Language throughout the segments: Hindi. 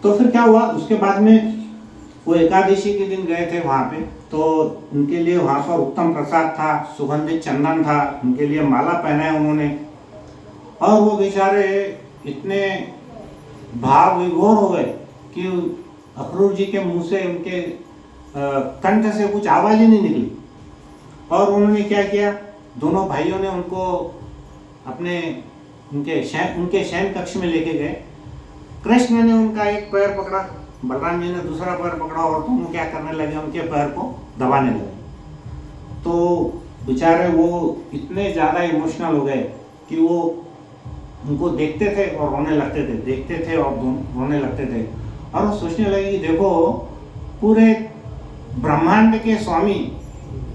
तो फिर क्या हुआ, उसके बाद में वो एकादशी के दिन गए थे वहाँ पे, तो उनके लिए वहाँ पर उत्तम प्रसाद था, सुगंधित चंदन था, उनके लिए माला पहनाया उन्होंने। और वो बेचारे इतने भाव विभोर हो गए कि अखरूर जी के मुंह से, उनके कंठ से कुछ आवाज़ ही नहीं निकली। और उन्होंने क्या किया, दोनों भाइयों ने उनको अपने उनके शयन कक्ष में लेके गए। कृष्ण ने उनका एक पैर पकड़ा, बलराम जी ने दूसरा पैर पकड़ा, और दोनों क्या करने लगे, उनके पैर को दबाने लगे। तो बेचारे वो इतने ज़्यादा इमोशनल हो गए कि वो उनको देखते थे और रोने लगते थे, देखते थे और रोने लगते थे। और वो सोचने लगे कि देखो, पूरे ब्रह्मांड के स्वामी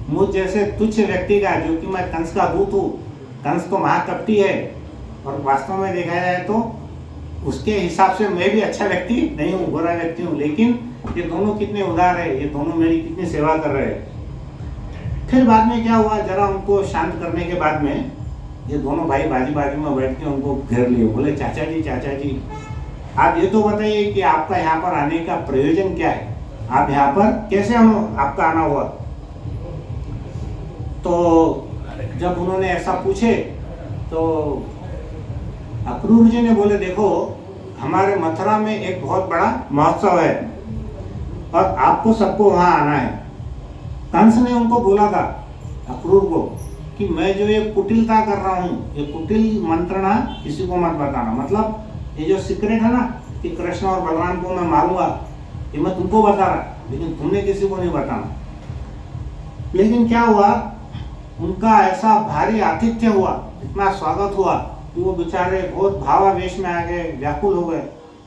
मुझ जैसे तुच्छ व्यक्ति का, जो कि मैं कंस का दूत हूँ, कंस तो महाकपटी है, और वास्तव में देखा जाए तो उसके हिसाब से मैं भी अच्छा व्यक्ति नहीं हूँ, बुरा व्यक्ति हूँ, लेकिन ये दोनों कितने उदार है, ये दोनों मेरी कितनी सेवा कर रहे हैं। फिर बाद में क्या हुआ, जरा उनको शांत करने के बाद में ये दोनों भाई बाजू बाजू में बैठ के उनको घेर लिए। बोले चाचा जी, आप ये तो बताइए कि आपका यहाँ पर आने का प्रयोजन क्या है, आप यहाँ पर कैसे आपका आना हुआ। तो जब उन्होंने ऐसा पूछे तो अक्रूर जी ने बोले, देखो हमारे मथुरा में एक बहुत बड़ा महोत्सव है और आपको सबको वहाँ आना है। कंस ने उनको बोला था अक्रूर को कि मैं जो ये कुटिलता कर रहा हूँ, ये कुटिल मंत्रणा किसी को मत बताना, मतलब ये जो सीक्रेट है ना कि कृष्ण और बलराम को मैं मारूंगा, ये मैं तुमको बता रहा, लेकिन तुमने किसी को नहीं बताना। लेकिन क्या हुआ, उनका ऐसा भारी आतिथ्य हुआ, इतना स्वागत हुआ कि वो बेचारे बहुत भावावेश में आ गए, व्याकुल हो गए।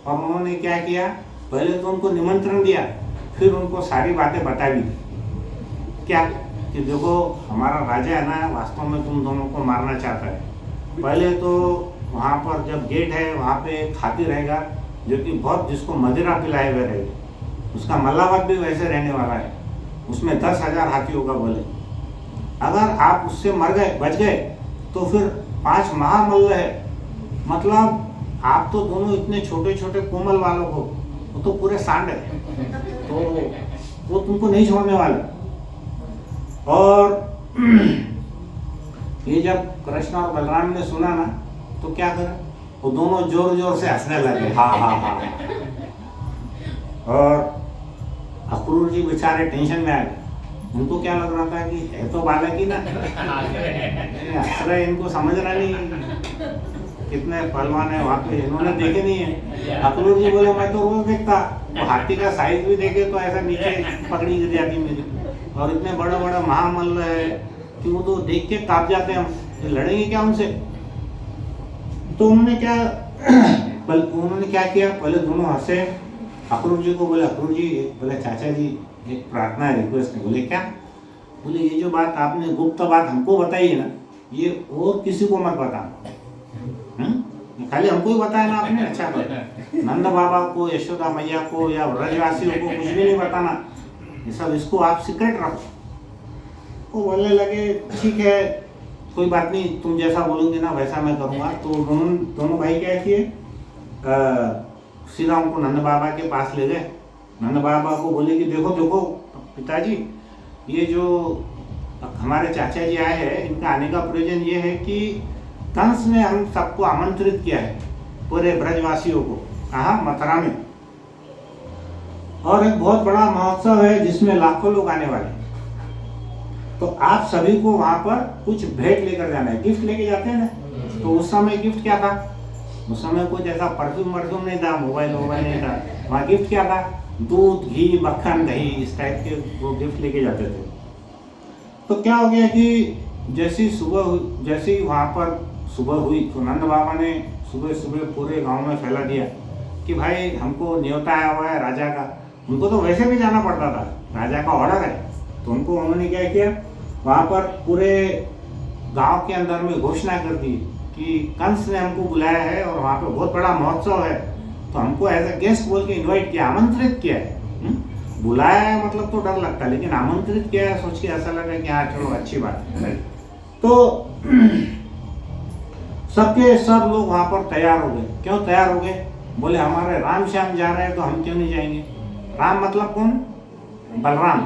और उन्होंने क्या किया, पहले तो उनको निमंत्रण दिया, फिर उनको सारी बातें बता भी दी। क्या कि देखो हमारा राजा है ना, वास्तव में तुम दोनों को मारना चाहता है। पहले तो वहाँ पर जब गेट है वहाँ पे एक हाथी रहेगा जो कि बहुत, जिसको मदिरा पिलाए हुए रहेगी, उसका मल्लावत भी वैसे रहने वाला है, उसमें 10,000 हाथी होगा। बोले अगर आप उससे मर गए, बच गए, तो फिर 5 महामल्ल है, मतलब आप तो दोनों इतने छोटे छोटे कोमल वालों को, वो तो पूरे सांड है, तो वो तुमको नहीं छोड़ने वाले। और ये जब कृष्ण और बलराम ने सुना ना, तो क्या करे, वो दोनों जोर जोर से हंसने लगे, हा हा हा। और अक्रूर जी बेचारे टेंशन में आ गए। उनको क्या लग रहा था कि है तो बालक ही ना, अरे इनको समझ रहा नहीं कितने पहलवान है वहाँ पे, इन्होंने देखे नहीं है। अक्रूर जी बोले मैं तो रोज देखता, वो हाथी का साइज भी देखे तो ऐसा नीचे पकड़ी गिर जाती मेरी, और इतने बड़ा बड़ा महामल्ल है कि वो तो देख के कांप जाते हैं, हम लड़ेंगे क्या उनसे। तो उन्होंने क्या किया, पहले दोनों हंसे। अक्रूर जी को बोले, अक्रूर जी, बोले चाचा जी एक प्रार्थना है, रिक्वेस्ट है। बोले क्या? बोले ये जो बात आपने गुप्त बात हमको बताई है ना, ये और किसी को मत बताना, खाली हमको ही बताया ना आपने, अच्छा कर नंद बाबा को, यशोदा मैया को या ब्रजवासियों को कुछ भी नहीं बताना, ये सब इसको आप सीक्रेट रखो। वो बोलने लगे ठीक है कोई बात नहीं, तुम जैसा बोलोगे ना वैसा मैं करूँगा। तो दोनों भाई क्या किए, सीधा उनको नंद बाबा के पास ले गए। नंद बाबा को बोले कि देखो देखो पिताजी, ये जो हमारे चाचा जी आए हैं, इनका आने का प्रयोजन ये है कि कंस ने हम सबको आमंत्रित किया है, पूरे ब्रजवासियों को, कहाँ, मथुरा में, और एक बहुत बड़ा महोत्सव है जिसमें लाखों लोग आने वाले। तो आप सभी को वहाँ पर कुछ भेंट लेकर जाना है, गिफ्ट लेके जाते हैं ना। तो उस समय गिफ्ट क्या था, उस समय कुछ ऐसा परफ्यूम नहीं था, मोबाइल नहीं था, वहाँ गिफ्ट क्या था, दूध, घी, मक्खन, दही, इस टाइप के वो गिफ्ट लेके जाते थे। तो क्या हो गया कि जैसी वहाँ पर सुबह हुई तो नंद बाबा ने सुबह सुबह पूरे गांव में फैला दिया कि भाई हमको न्योता आया हुआ है राजा का। उनको तो वैसे भी जाना पड़ता था, राजा का ऑर्डर है। तो उन्होंने क्या किया, वहाँ पर पूरे गांव के अंदर में घोषणा कर दी कि कंस ने हमको बुलाया है और वहाँ पे बहुत बड़ा महोत्सव है, तो हमको एज अ गेस्ट बोल के इन्वाइट किया, आमंत्रित किया है। बुलाया है मतलब तो डर लगता, लेकिन आमंत्रित किया है सोच के ऐसा लगा कि हाँ चलो अच्छी बात है। तो सबके सब लोग वहाँ पर तैयार हो गए। क्यों तैयार हो गए, बोले हमारे राम श्याम जा रहे हैं तो हम क्यों नहीं जाएंगे। राम मतलब कौन? बलराम।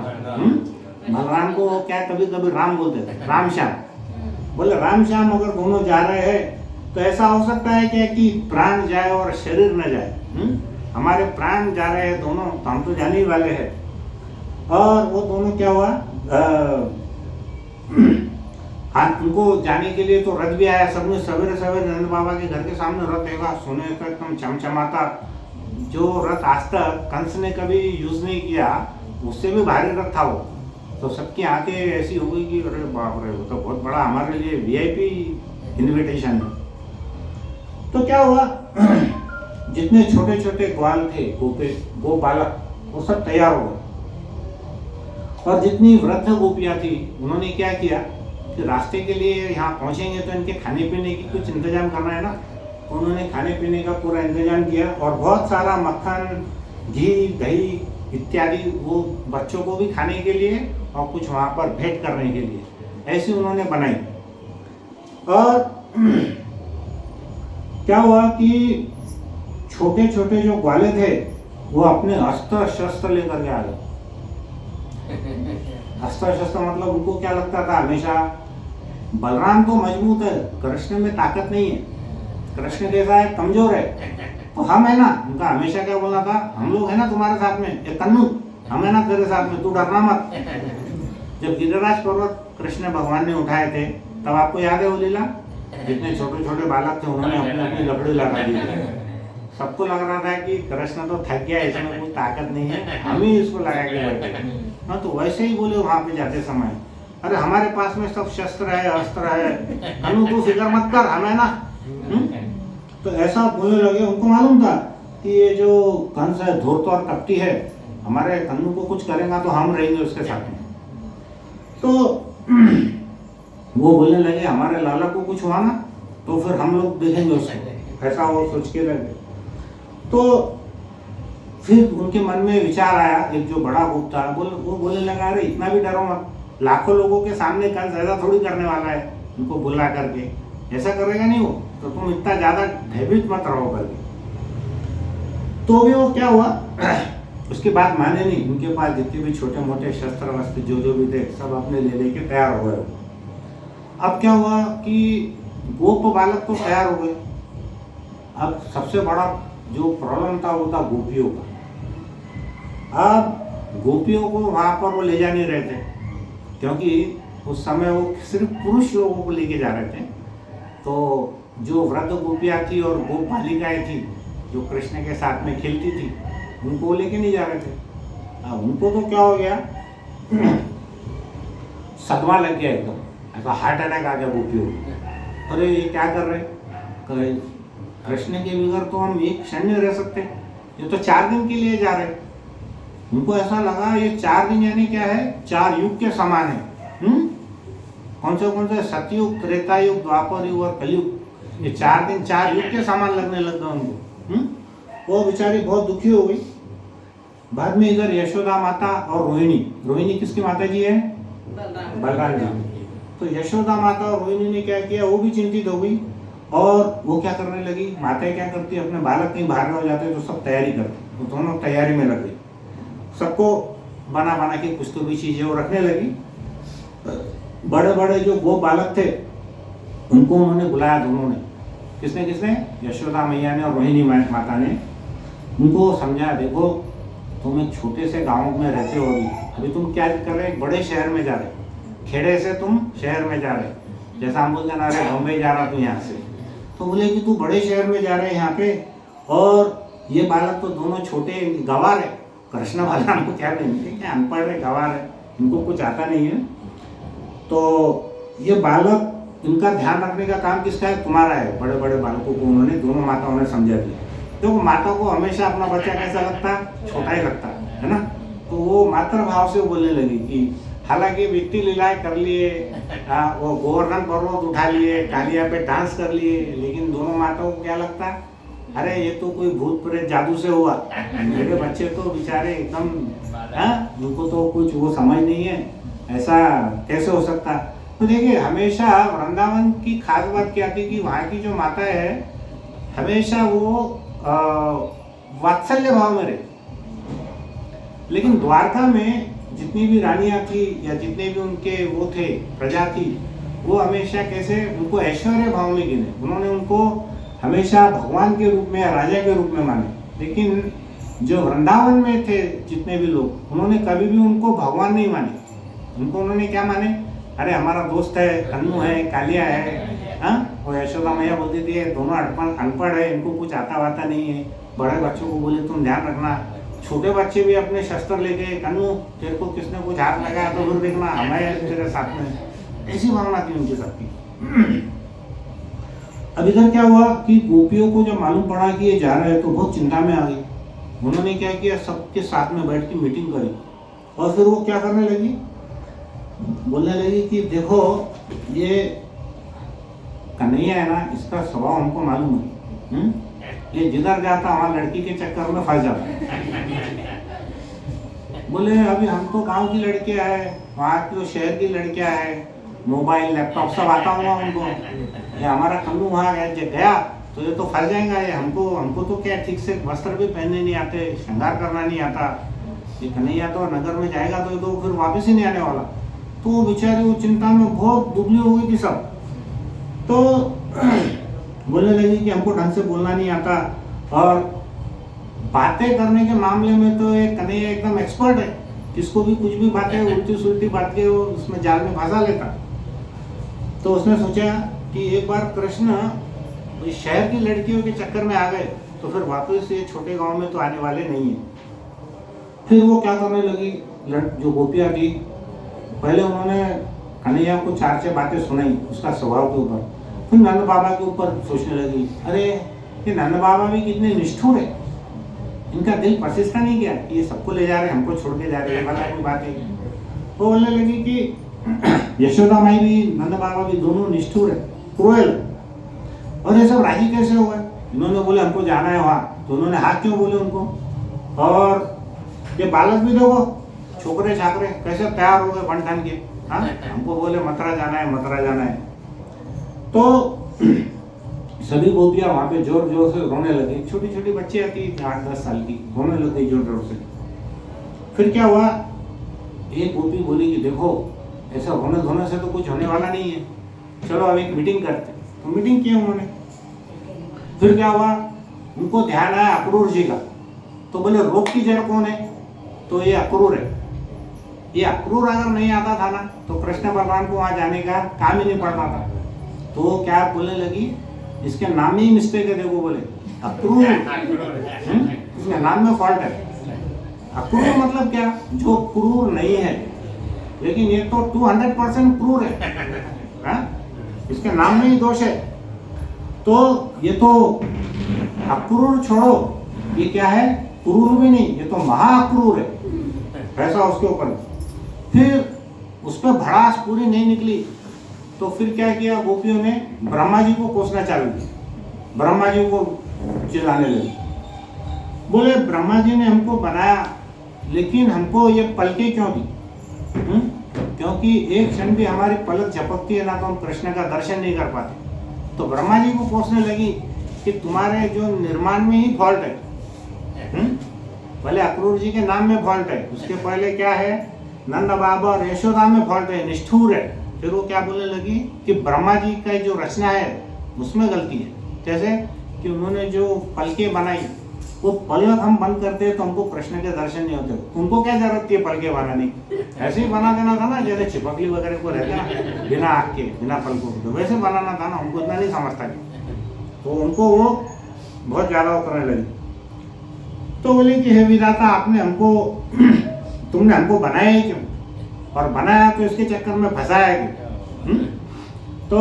बलराम को क्या कभी कभी राम बोलते थे, राम श्याम। बोले राम श्याम अगर दोनों जा रहे हैं तो ऐसा हो सकता है क्या कि प्राण जाए और शरीर न जाए। हमारे प्राण जा रहे हैं दोनों, तो हम तो जाने ही वाले हैं। और वो दोनों क्या हुआ, हाँ, उनको जाने के लिए तो रथ भी आया। सबने सवेरे सवेरे नंद बाबा के घर के सामने रथ देखा, सोने का एकदम चमचमाता, जो रथ आज तक कंस ने कभी यूज नहीं किया, उससे भी भारी रथ था वो। तो सबकी आंखें ऐसी हो गई कि अरे बाप रे, वो तो बहुत बड़ा हमारे लिए वीआईपी इनविटेशन है। तो क्या हुआ, जितने छोटे छोटे ग्वाल थे, गो बालक, वो सब तैयार हो गए। और जितनी वृद्ध गोपियां थी, उन्होंने क्या किया कि रास्ते के लिए यहाँ पहुंचेंगे तो इनके खाने पीने की कुछ इंतजाम करना है ना। तो उन्होंने खाने पीने का पूरा इंतजाम किया और बहुत सारा मक्खन, घी, दही इत्यादि वो बच्चों को भी खाने के लिए और कुछ वहाँ पर भेंट करने के लिए ऐसी उन्होंने बनाई। और क्या हुआ कि छोटे छोटे जो ग्वाले थे वो अपने अस्त्र शस्त्र लेकर के आ गए। अस्त्र शस्त्र मतलब उनको क्या लगता था हमेशा, बलराम तो मजबूत है, कृष्ण में ताकत नहीं है, कृष्ण कैसा है, कमजोर है, तो हम है ना। उनका हमेशा क्या बोलना था, हम लोग है ना तुम्हारे साथ में, ये कन्नू हम है ना तेरे साथ में, तू डरना मत। जब गिरिराज पर्वत कृष्ण भगवान ने उठाए थे, तब आपको याद है वो लीला, जितने छोटे छोटे बालक थे उन्होंने अपनी अपनी लकड़ी लगा दी। सबको लग रहा था कि कृष्ण तो थक गया, इसमें कोई ताकत नहीं है, हम ही इसको लगा के बैठे। हाँ, तो वैसे ही बोले वहां पे जाते समय, अरे हमारे पास में सब शस्त्र है, अस्त्र है, कन्नू तू फिक्र मत कर, हम है ना। तो ऐसा बोलने लगे। उनको मालूम था कि ये जो कंस है धूर्त और कपटी है, हमारे कन्नू को कुछ करेगा तो हम रहेंगे उसके साथ में। तो वो बोलने लगे हमारे लाला को कुछ हुआ ना तो फिर हम लोग देखेंगे उसको, ऐसा वो सोच के रहे। तो फिर उनके मन में विचार आया, एक जो बड़ा गुप्त था वो बोलने लगा, अरे इतना भी डरो मत, लाखों लोगों के सामने कंस ऐसा थोड़ी करने वाला है, उनको बुला करके ऐसा करेगा नहीं वो, तो तुम इतना ज्यादा भयभीत मत रहो करके। तो भी वो क्या हुआ, उसकी बात माने नहीं। उनके पास जितने भी छोटे मोटे शस्त्र वस्त्र जो भी थे सब अपने ले लेके तैयार हो गए। अब क्या हुआ कि गोप बालक तो तैयार हो गए। अब सबसे बड़ा जो प्रॉब्लम था वो था गोपियों का। अब गोपियों को वहां पर वो ले जा नहीं रहे थे, क्योंकि उस समय वो सिर्फ पुरुष लोगों को लेके जा रहे थे। तो जो वृद्ध गोपियाँ थी और गोप बालिकाएं थी जो कृष्ण के साथ में खेलती थी, उनको लेके नहीं जा रहे थे। अब उनको तो क्या हो गया, सदमा लग गया, एकदम ऐसा हार्ट अटैक आ गया गोपियों को। अरे ये क्या कर रहे, कृष्ण के बगैर तो हम एक क्षण नहीं रह सकते, ये तो 4 दिन के लिए जा रहे। उनको ऐसा लगा ये 4 दिन यानी क्या है, 4 युग के समान है। कौन से सतयुग, त्रेता युग, द्वापर युग और कलयुग, ये 4 दिन 4 युग के समान लगने लग गया उनको। वो बेचारी बहुत दुखी हो गई। बाद में इधर यशोदा माता और रोहिणी किसकी माता जी है, बलराम जी। तो यशोदा माता और रोहिणी ने क्या किया, वो भी चिंतित हो गई। और वो क्या करने लगी, माताएं क्या करती, अपने बालक कहीं बाहर हो जाते तो सब तैयारी करती, वो दोनों तैयारी में लग गई। सबको बना के कुछ तो भी चीजें वो रखने लगी। बड़े बड़े जो गोप बालक थे उनको उन्होंने बुलाया, दोनों ने, किसने, यशोदा मैया ने और रोहिणी माता ने। उनको समझाया, देखो तुम एक छोटे से गांव में रहते हो, अभी तुम क्या कर रहे, एक बड़े शहर में जा रहे, खेड़े से तुम शहर में जा रहे, जैसा हम बोलते ना, अरे बॉम्बे जा रहा तू यहाँ से। तो बोले कि तू बड़े शहर में जा रहे हैं यहाँ पे, और ये बालक तो दोनों छोटे गंवार है। कृष्ण बलराम को क्या बोलेंगे, क्या अनपढ़ है, गंवार है, इनको कुछ आता नहीं है। तो ये बालक, इनका ध्यान रखने का काम किसका है, तुम्हारा है। बड़े बड़े बालकों को उन्होंने, दोनों माताओं ने समझा दिया। देखो माता को हमेशा अपना बच्चा कैसा लगता है, छोटा ही लगता है ना। तो वो मातृभाव से बोलने लगी कि हालांकि वित्ती लीलाएं कर लिए, वो गोवर्धन पर्वत उठा लिए, कालिया पे डांस कर लिए, लेकिन दोनों माताओं को क्या लगता है, अरे ये तो कोई भूत प्रेत जादू से हुआ, मेरे बच्चे तो बेचारे एकदम, उनको तो कुछ वो समझ नहीं है, ऐसा कैसे हो सकता। तो देखिए हमेशा वृंदावन की खास बात क्या थी कि वहाँ की जो माता है हमेशा वो वात्सल्य भाव में रहती। लेकिन द्वारका में जितनी भी रानियां थी या जितने भी उनके वो थे प्रजा थी, वो हमेशा कैसे उनको ऐश्वर्य भाव में गिने। उन्होंने उनको हमेशा भगवान के रूप में या राजा के रूप में माने। लेकिन जो वृंदावन में थे जितने भी लोग, उन्होंने कभी भी उनको भगवान नहीं माने। उनको उन्होंने क्या माने, अरे हमारा दोस्त है, कन्नू है, कालिया है। हाँ, वो यशोदा मैया बोलती थी दोनों अनपढ़ है, इनको कुछ आता वाता नहीं है। बड़े बच्चों को बोले तुम ध्यान रखना, छोटे बच्चे भी अपने शस्त्र लेके, कन्नू तेरे को किसने कुछ हाथ लगाया तो फिर देखना हमें तेरे साथ में। ऐसी भावना थी उनकी सबकी। अब इधर क्या हुआ कि गोपियों को जब मालूम पड़ा कि ये जा रहे हैं तो बहुत चिंता में आ गई। उन्होंने क्या किया, सबके साथ में बैठ के मीटिंग करी और फिर वो क्या करने लगी, बोलने लगी कि देखो ये कन्हैया है ना, इसका स्वभाव हमको मालूम है। ये जिधर जाता वहाँ लड़की के चक्कर में फंस जाता। बोले अभी हम तो गांव की लड़कियां हैं, वहाँ की शहर की लड़कियां हैं, मोबाइल लैपटॉप सब आता हुआ उनको। ये हमारा कन्नू वहाँ गया तो ये तो फंस जाएगा। ये हमको तो क्या ठीक से वस्त्र भी पहनने नहीं आते, श्रृंगार करना नहीं आता। ये कन्हैया तो नगर में जाएगा तो ये तो फिर वापस ही नहीं आने वाला। तो वो बेचारी वो चिंता में बहुत दुबली हो गई थी सब। तो बोलने लगी कि हमको ढंग से बोलना नहीं आता और बातें करने के मामले में तो ये कन्हैया एकदम एक्सपर्ट है। किसको भी कुछ भी बातें उल्टी सुलटी बात के वो उसमें जाल में फंसा लेता। तो उसने सोचा कि एक बार कृष्ण इस शहर की लड़कियों के चक्कर में आ गए तो फिर वापस ये छोटे गांव में तो आने वाले नहीं है। फिर वो क्या करने लगी, जो गोपियाँ थी, पहले उन्होंने कन्हैया को 4-6 बातें सुनाई उसका स्वभाव के ऊपर। फिर नंद बाबा के ऊपर सोचने लगी, अरे ये नंद बाबा भी कितने निष्ठुर है, इनका दिल पसीजता नहीं क्या कि ये सबको ले जा रहे, हमको छोड़ के जा रहे हैं, भला कोई बात है। वो बोलने लगी कि यशोदा माई भी नंद बाबा भी दोनों निष्ठुर है, क्रूएल। और ये सब राजी कैसे हो गए? इन्होंने बोले हमको जाना है वहाँ, तो उन्होंने हाँ क्यों बोले उनको। और ये बालक भी देखो, छोकरे छाकरे कैसे तैयार हो गए बन ठन के। हाँ, हमको बोले मथुरा जाना है, मथुरा जाना है। तो सभी गोपियाँ वहाँ पे जोर जोर से रोने लगी। छोटी छोटी बच्ची आती 8-10 साल की, रोने लग गई जोर जोर से। फिर क्या हुआ, एक गोपी बोली कि देखो ऐसा रोने धोने से तो कुछ होने वाला नहीं है, चलो अब एक मीटिंग करते। तो मीटिंग की उन्होंने। फिर क्या हुआ, उनको ध्यान आया अक्रूर जी का। तो बोले रोग की जड़ कौन है, तो ये अक्रूर है। ये अक्रूर अगर नहीं आता था ना तो कृष्ण भगवान को वहाँ जाने का काम ही नहीं पड़ता था। तो वो क्या बोलने लगी, इसके नाम में ही मिस्टेक है, देखो बोले अक्रूर, इसके नाम में फॉल्ट है। अक्रूर मतलब क्या, जो क्रूर नहीं है, लेकिन ये तो 200% क्रूर है। इसके नाम में ही दोष है। तो ये तो अक्रूर छोड़ो, ये क्या है, क्रूर भी नहीं, ये तो महाक्रूर है, ऐसा उसके ऊपर। फिर उस पर भड़ास पूरी नहीं निकली तो फिर क्या किया, गोपियों ने ब्रह्मा जी को कोसना चालू किया, ब्रह्मा जी को चिल्लाने लगे। बोले ब्रह्मा जी ने हमको बनाया, लेकिन हमको ये पलकें क्यों दी? क्योंकि एक क्षण भी हमारी पलक झपकती है ना तो हम कृष्ण का दर्शन नहीं कर पाते। तो ब्रह्मा जी को कोसने लगी कि तुम्हारे जो निर्माण में ही फॉल्ट है। पहले अक्रूर जी के नाम में फॉल्ट है, उसके पहले क्या है, नंद बाबा और यशोदा में फॉल्ट है, निष्ठुर है। फिर वो क्या बोलने लगी कि ब्रह्मा जी का जो रचना है उसमें गलती है। जैसे कि उन्होंने जो पलकें बनाई, वो पलक हम बंद करते हैं तो हमको कृष्ण के दर्शन नहीं होते। उनको क्या जरूरत थी पलकें बनाने की, ऐसे ही बना देना था ना, जैसे चिपकली वगैरह को रहते ना बिना आँख के, बिना पलकों के, तो वैसे बनाना था ना, उनको इतना नहीं समझता। तो उनको वो बहुत ज़्यादा वो करने लगी। तो बोले कि हे विधाता, आपने हमको तुमने हमको बनाया ही क्यों, और बनाया तो इसके चक्कर में फंसाया क्यों? तो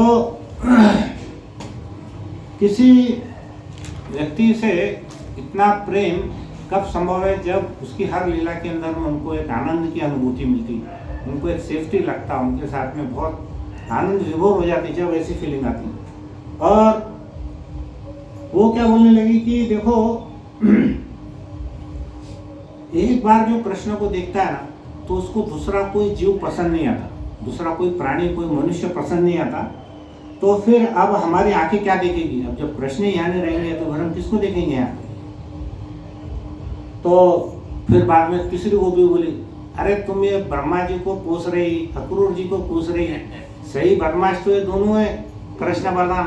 किसी व्यक्ति से इतना प्रेम कब संभव है, जब उसकी हर लीला के अंदर में उनको एक आनंद की अनुभूति मिलती, उनको एक सेफ्टी लगता, उनके साथ में बहुत आनंद विभोर हो जाती जब ऐसी फीलिंग आती। और वो क्या बोलने लगी कि देखो एक बार जो कृष्ण को देखता है ना तो उसको दूसरा कोई जीव पसंद नहीं आता, दूसरा कोई प्राणी, कोई मनुष्य पसंद नहीं आता। तो फिर अब हमारी आंखें क्या देखेगी? अब जब कृष्ण यहाँ नहीं रहेंगे तो फिर हम किसको देखेंगे यहाँ? तो फिर बाद में तीसरी गोपी बोली, अरे तुम ये ब्रह्मा जी को पूछ रही, अक्रूर जी को पूछ रही, सही बदमाश तो ये दोनों है कृष्ण बलराम,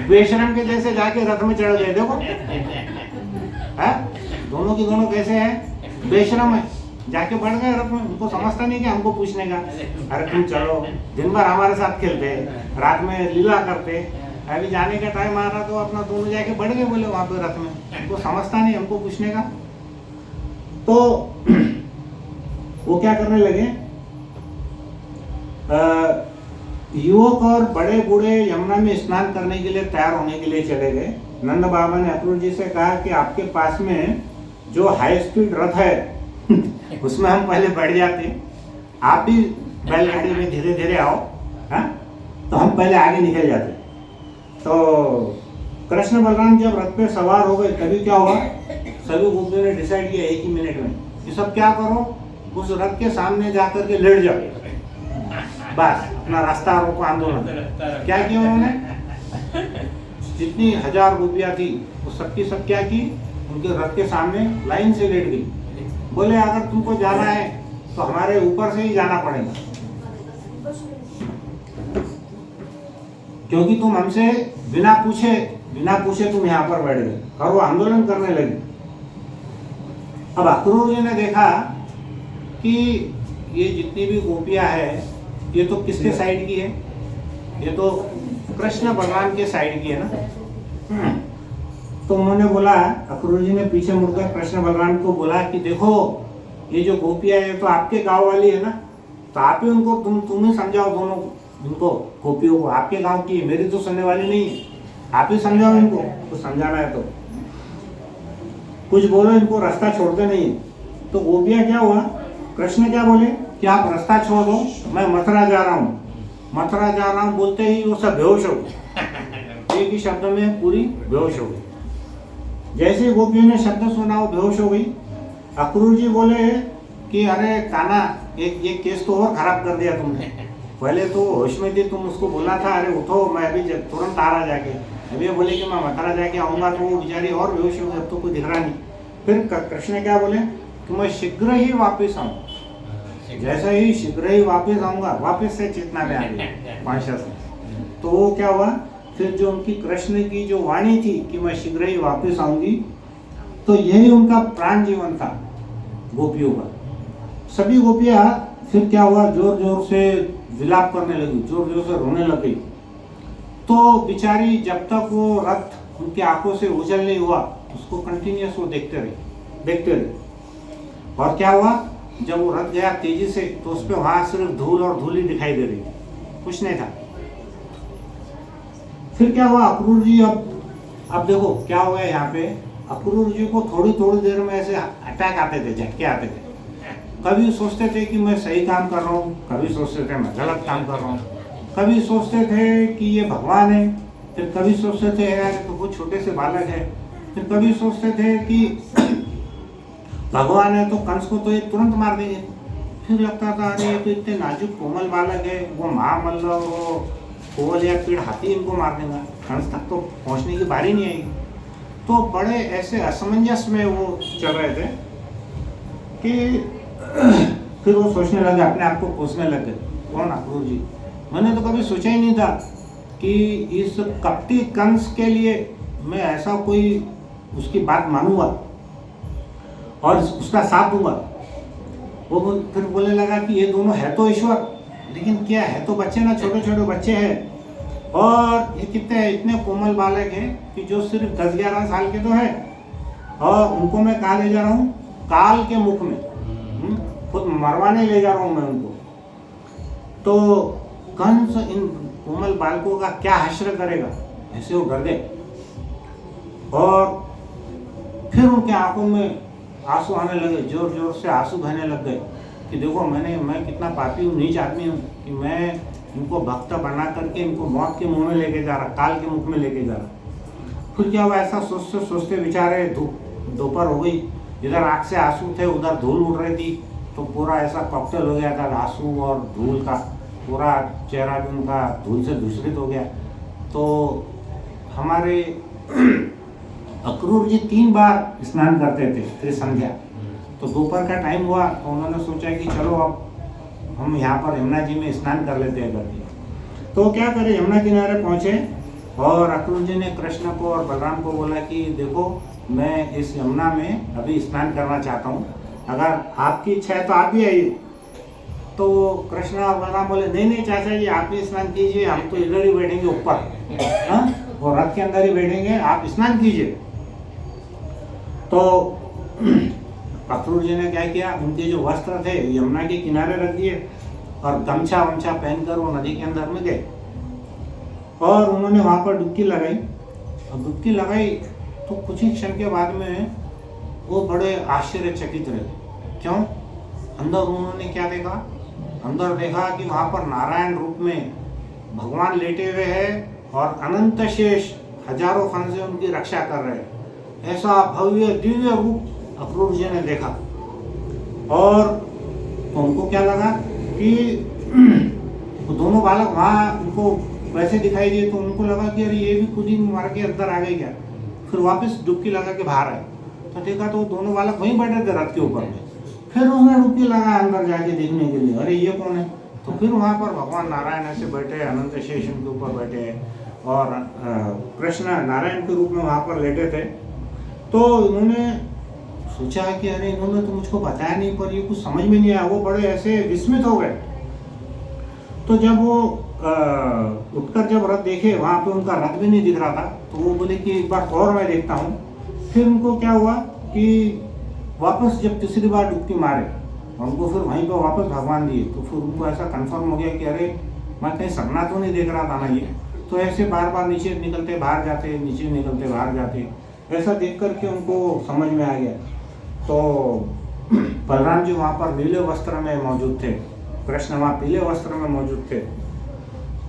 बेशरम के जैसे जाके रथ में चढ़ गए। देखो है दोनों की दोनों कैसे हैं, बेशरम है, जाके बढ़ गए रथ में। उनको समझता नहीं कि हमको पूछने का, अरे तुम चलो, दिन भर हमारे साथ खेलते, रात में लीला करते, अभी जाने का टाइम आ रहा तो अपना दोनों जाके बढ़ गए बोले वहां पे रथ में, उनको समझता नहीं हमको पूछने का। तो वो क्या करने लगे, युवक और बड़े बूढ़े यमुना में स्नान करने के लिए तैयार होने के लिए चले गए। नंद बाबा ने अक्रूर जी से कहा कि आपके पास में जो हाई स्पीड रथ है उसमें हम पहले बैठ जाते, आप भी बैलगाड़ी में धीरे धीरे आओ, हाँ तो हम पहले आगे निकल जाते। तो कृष्ण बलराम जब रथ पे सवार हो गए तभी क्या हुआ, सभी गोपियों ने डिसाइड किया एक ही मिनट में ये सब क्या करो, उस रथ के सामने जाकर के लेट जाओ, बस अपना रास्ता रोको आंदोलन। क्या किया उन्होंने, जितनी 1000 गोपियां थी वो सबकी सब क्या की, उनके रथ के सामने लाइन से लेट गई। बोले अगर तुमको जाना है तो हमारे ऊपर से ही जाना पड़ेगा, क्योंकि तुम हमसे बिना पूछे तुम यहाँ पर बैठ गए, और वो आंदोलन करने लगे। अब अक्रूर जी ने देखा कि ये जितनी भी गोपियां है ये तो किसके साइड की है, ये तो कृष्ण बलराम के साइड की है ना। तो उन्होंने बोला, अक्रूर जी ने पीछे मुड़कर कृष्ण बलराम को बोला कि देखो ये जो गोपियां है तो आपके गांव वाली है ना, तो आप ही उनको तुम ही समझाओ, दोनों इनको गोपियों को, आपके गांव की, मेरी तो सुनने वाली नहीं है, आप ही समझाओ इनको, तो समझाना है तो कुछ बोलो, इनको रास्ता छोड़ते नहीं। तो गोपियां क्या हुआ, कृष्ण क्या बोले कि आप रास्ता छोड़ दो, मैं मथुरा जा रहा हूँ, मथुरा जा रहा हूँ बोलते ही वो सब बेहोश हो गए, एक ही शब्द में पूरी बेहोश हो गई। जैसे गोपियों ने शब्द सुना वो बेहोश हो गई। अक्रूर जी बोले कि अरे काना, ये केस तो और खराब कर दिया तुमने, पहले तो होश में थी, तुम उसको बोला था अरे उठो मैं अभी तुरंत आ रहा जाके, अभी बोले कि मैं मथुरा जाके आऊँगा, तो वो बेचारी और बेहोश हो गई, अब तो कोई दिख रहा नहीं। फिर कृष्ण क्या बोले कि मैं शीघ्र ही वापस आऊँ, जैसा ही शीघ्र ही वापस आऊँगा, वापस से चेतना में आ गई कॉन्शियस। तो वो क्या हुआ, फिर जो उनकी कृष्ण की जो वाणी थी कि मैं शीघ्र ही वापस आऊंगी, तो यही उनका प्राण जीवन था गोपियों का। सभी गोपियां फिर क्या हुआ, जोर जोर से विलाप करने लगी, जोर जोर से रोने लगी। तो बिचारी जब तक वो रथ उनकी आंखों से ओझल नहीं हुआ उसको कंटिन्यूस वो देखते रहे। और क्या हुआ, जब वो रथ गया तेजी से तो उस पर वहां सिर्फ धूल और धूल ही दिखाई दे रही, कुछ नहीं था। फिर क्या हुआ, अक्रूर जी अब देखो क्या हुआ है यहाँ पे, अक्रूर जी को थोड़ी थोड़ी देर में ऐसे अटैक आते थे, झटके आते थे। कभी सोचते थे कि मैं सही काम कर रहा हूँ, कभी सोचते थे मैं गलत काम कर रहा हूँ, कभी सोचते थे कि ये भगवान है, फिर कभी सोचते थे यार तो वो छोटे से बालक है, फिर कभी सोचते थे कि भगवान है तो कंस को तो ये तुरंत मार देंगे, फिर लगता था अरे ये तो इतने नाजुक कोमल बालक है, वो महामल्ल वो कोवल या पीड़ हाथी इनको मार देगा, कंस तक तो पहुंचने की बारी नहीं आएगी। तो बड़े ऐसे असमंजस में वो चल रहे थे कि फिर वो सोचने लगे, अपने आप को कोसने लगे, कौन अक्रूर जी, मैंने तो कभी सोचा ही नहीं था कि इस कपटी कंस के लिए मैं ऐसा कोई उसकी बात मानूंगा और उसका साथ दूंगा। वो फिर बोलने लगा कि ये दोनों है तो ईश्वर, लेकिन क्या है तो बच्चे ना, छोटे छोटे बच्चे हैं, और ये कितने इतने कोमल बालक हैं कि जो सिर्फ 10-11 साल के तो है, और उनको मैं कहाँ ले जा रहा हूँ, काल के मुख में खुद मरवाने ले जा रहा हूँ मैं उनको। तो कंस इन कोमल बालकों का क्या हश्र करेगा, ऐसे वो डर गए। और फिर उनके आंखों में आंसू आने लगे, जोर जोर से आंसू बहने लग गए कि देखो मैं कितना पापी हूँ, नीच आदमी हूँ कि मैं इनको भक्त बना करके इनको मौत के मुंह में लेके जा रहा, काल के मुख में लेके जा रहा। फिर क्या हुआ, ऐसा सोचते सोचते बेचारे दोपहर हो गई, इधर आँख से आंसू थे, उधर धूल उड़ रही थी, तो पूरा ऐसा कॉकटेल हो गया था आंसू और धूल का, पूरा चेहरा भी उनका धूल से दूषित हो गया। तो हमारे अक्रूर जी 3 बार स्नान करते थे फिर संध्या, तो दोपहर का टाइम हुआ तो उन्होंने सोचा कि चलो अब हम यहाँ पर यमुना जी में स्नान कर लेते हैं करके। तो क्या करें, यमुना किनारे पहुँचे और अक्रूर जी ने कृष्ण को और बलराम को बोला कि देखो मैं इस यमुना में अभी स्नान करना चाहता हूँ, अगर आपकी इच्छा है तो आप भी आइए। तो कृष्ण और बलराम बोले नहीं नहीं चाचा जी आप ही स्नान कीजिए, हम तो इधर ही बैठेंगे ऊपर, हाँ वो रथ के अंदर ही बैठेंगे, आप स्नान कीजिए। तो अक्रूर जी ने क्या किया, उनके जो वस्त्र थे यमुना के किनारे रख दिए और गमछा वमछा पहनकर वो नदी के अंदर में गए और उन्होंने वहाँ पर डुबकी लगाई। और डुबकी लगाई तो कुछ ही क्षण के बाद में वो बड़े आश्चर्यचकित रहे। क्यों? अंदर उन्होंने क्या देखा, अंदर देखा कि वहाँ पर नारायण रूप में भगवान लेटे हुए हैं और अनंत शेष हजारों फन से उनकी रक्षा कर रहे हैं। ऐसा भव्य दिव्य रूप अक्रूर जी ने देखा और तो उनको क्या लगा कि तो दोनों बालक वहाँ उनको वैसे दिखाई दिए तो उनको लगा कि अरे ये भी खुद ही मार के अंदर आ गए क्या। फिर वापस डुबकी लगा के बाहर आए तो देखा तो दोनों बालक वहीं बैठे थे रथ के ऊपर में। फिर उसने डुबकी लगा अंदर जाके देखने के लिए, अरे ये कौन है। तो फिर वहाँ पर भगवान नारायण ऐसे बैठे, अनंत शेष उनके ऊपर बैठे और कृष्ण नारायण के रूप में वहाँ पर लेटे थे। तो इन्होंने सोचा कि अरे इन्होंने तो मुझको बताया नहीं, पर ये कुछ समझ में नहीं आया। वो बड़े ऐसे विस्मित हो गए। तो जब वो उठकर जब रथ देखे वहाँ पे उनका रथ भी नहीं दिख रहा था तो वो बोले कि एक बार और मैं देखता हूँ। फिर उनको क्या हुआ कि वापस जब तीसरी बार डुबकी मारे और उनको फिर वहीं पर वापस भगवान दिए तो फिर उनको ऐसा कंफर्म हो गया कि अरे मैं कहीं सपना तो नहीं देख रहा था ना ये। तो ऐसे बार बार नीचे निकलते बाहर जाते, नीचे निकलते बाहर जाते, ऐसा देख करके उनको समझ में आ गया। तो बलराम जी वहाँ पर नीले वस्त्र में मौजूद थे, कृष्ण वहाँ पीले वस्त्र में मौजूद थे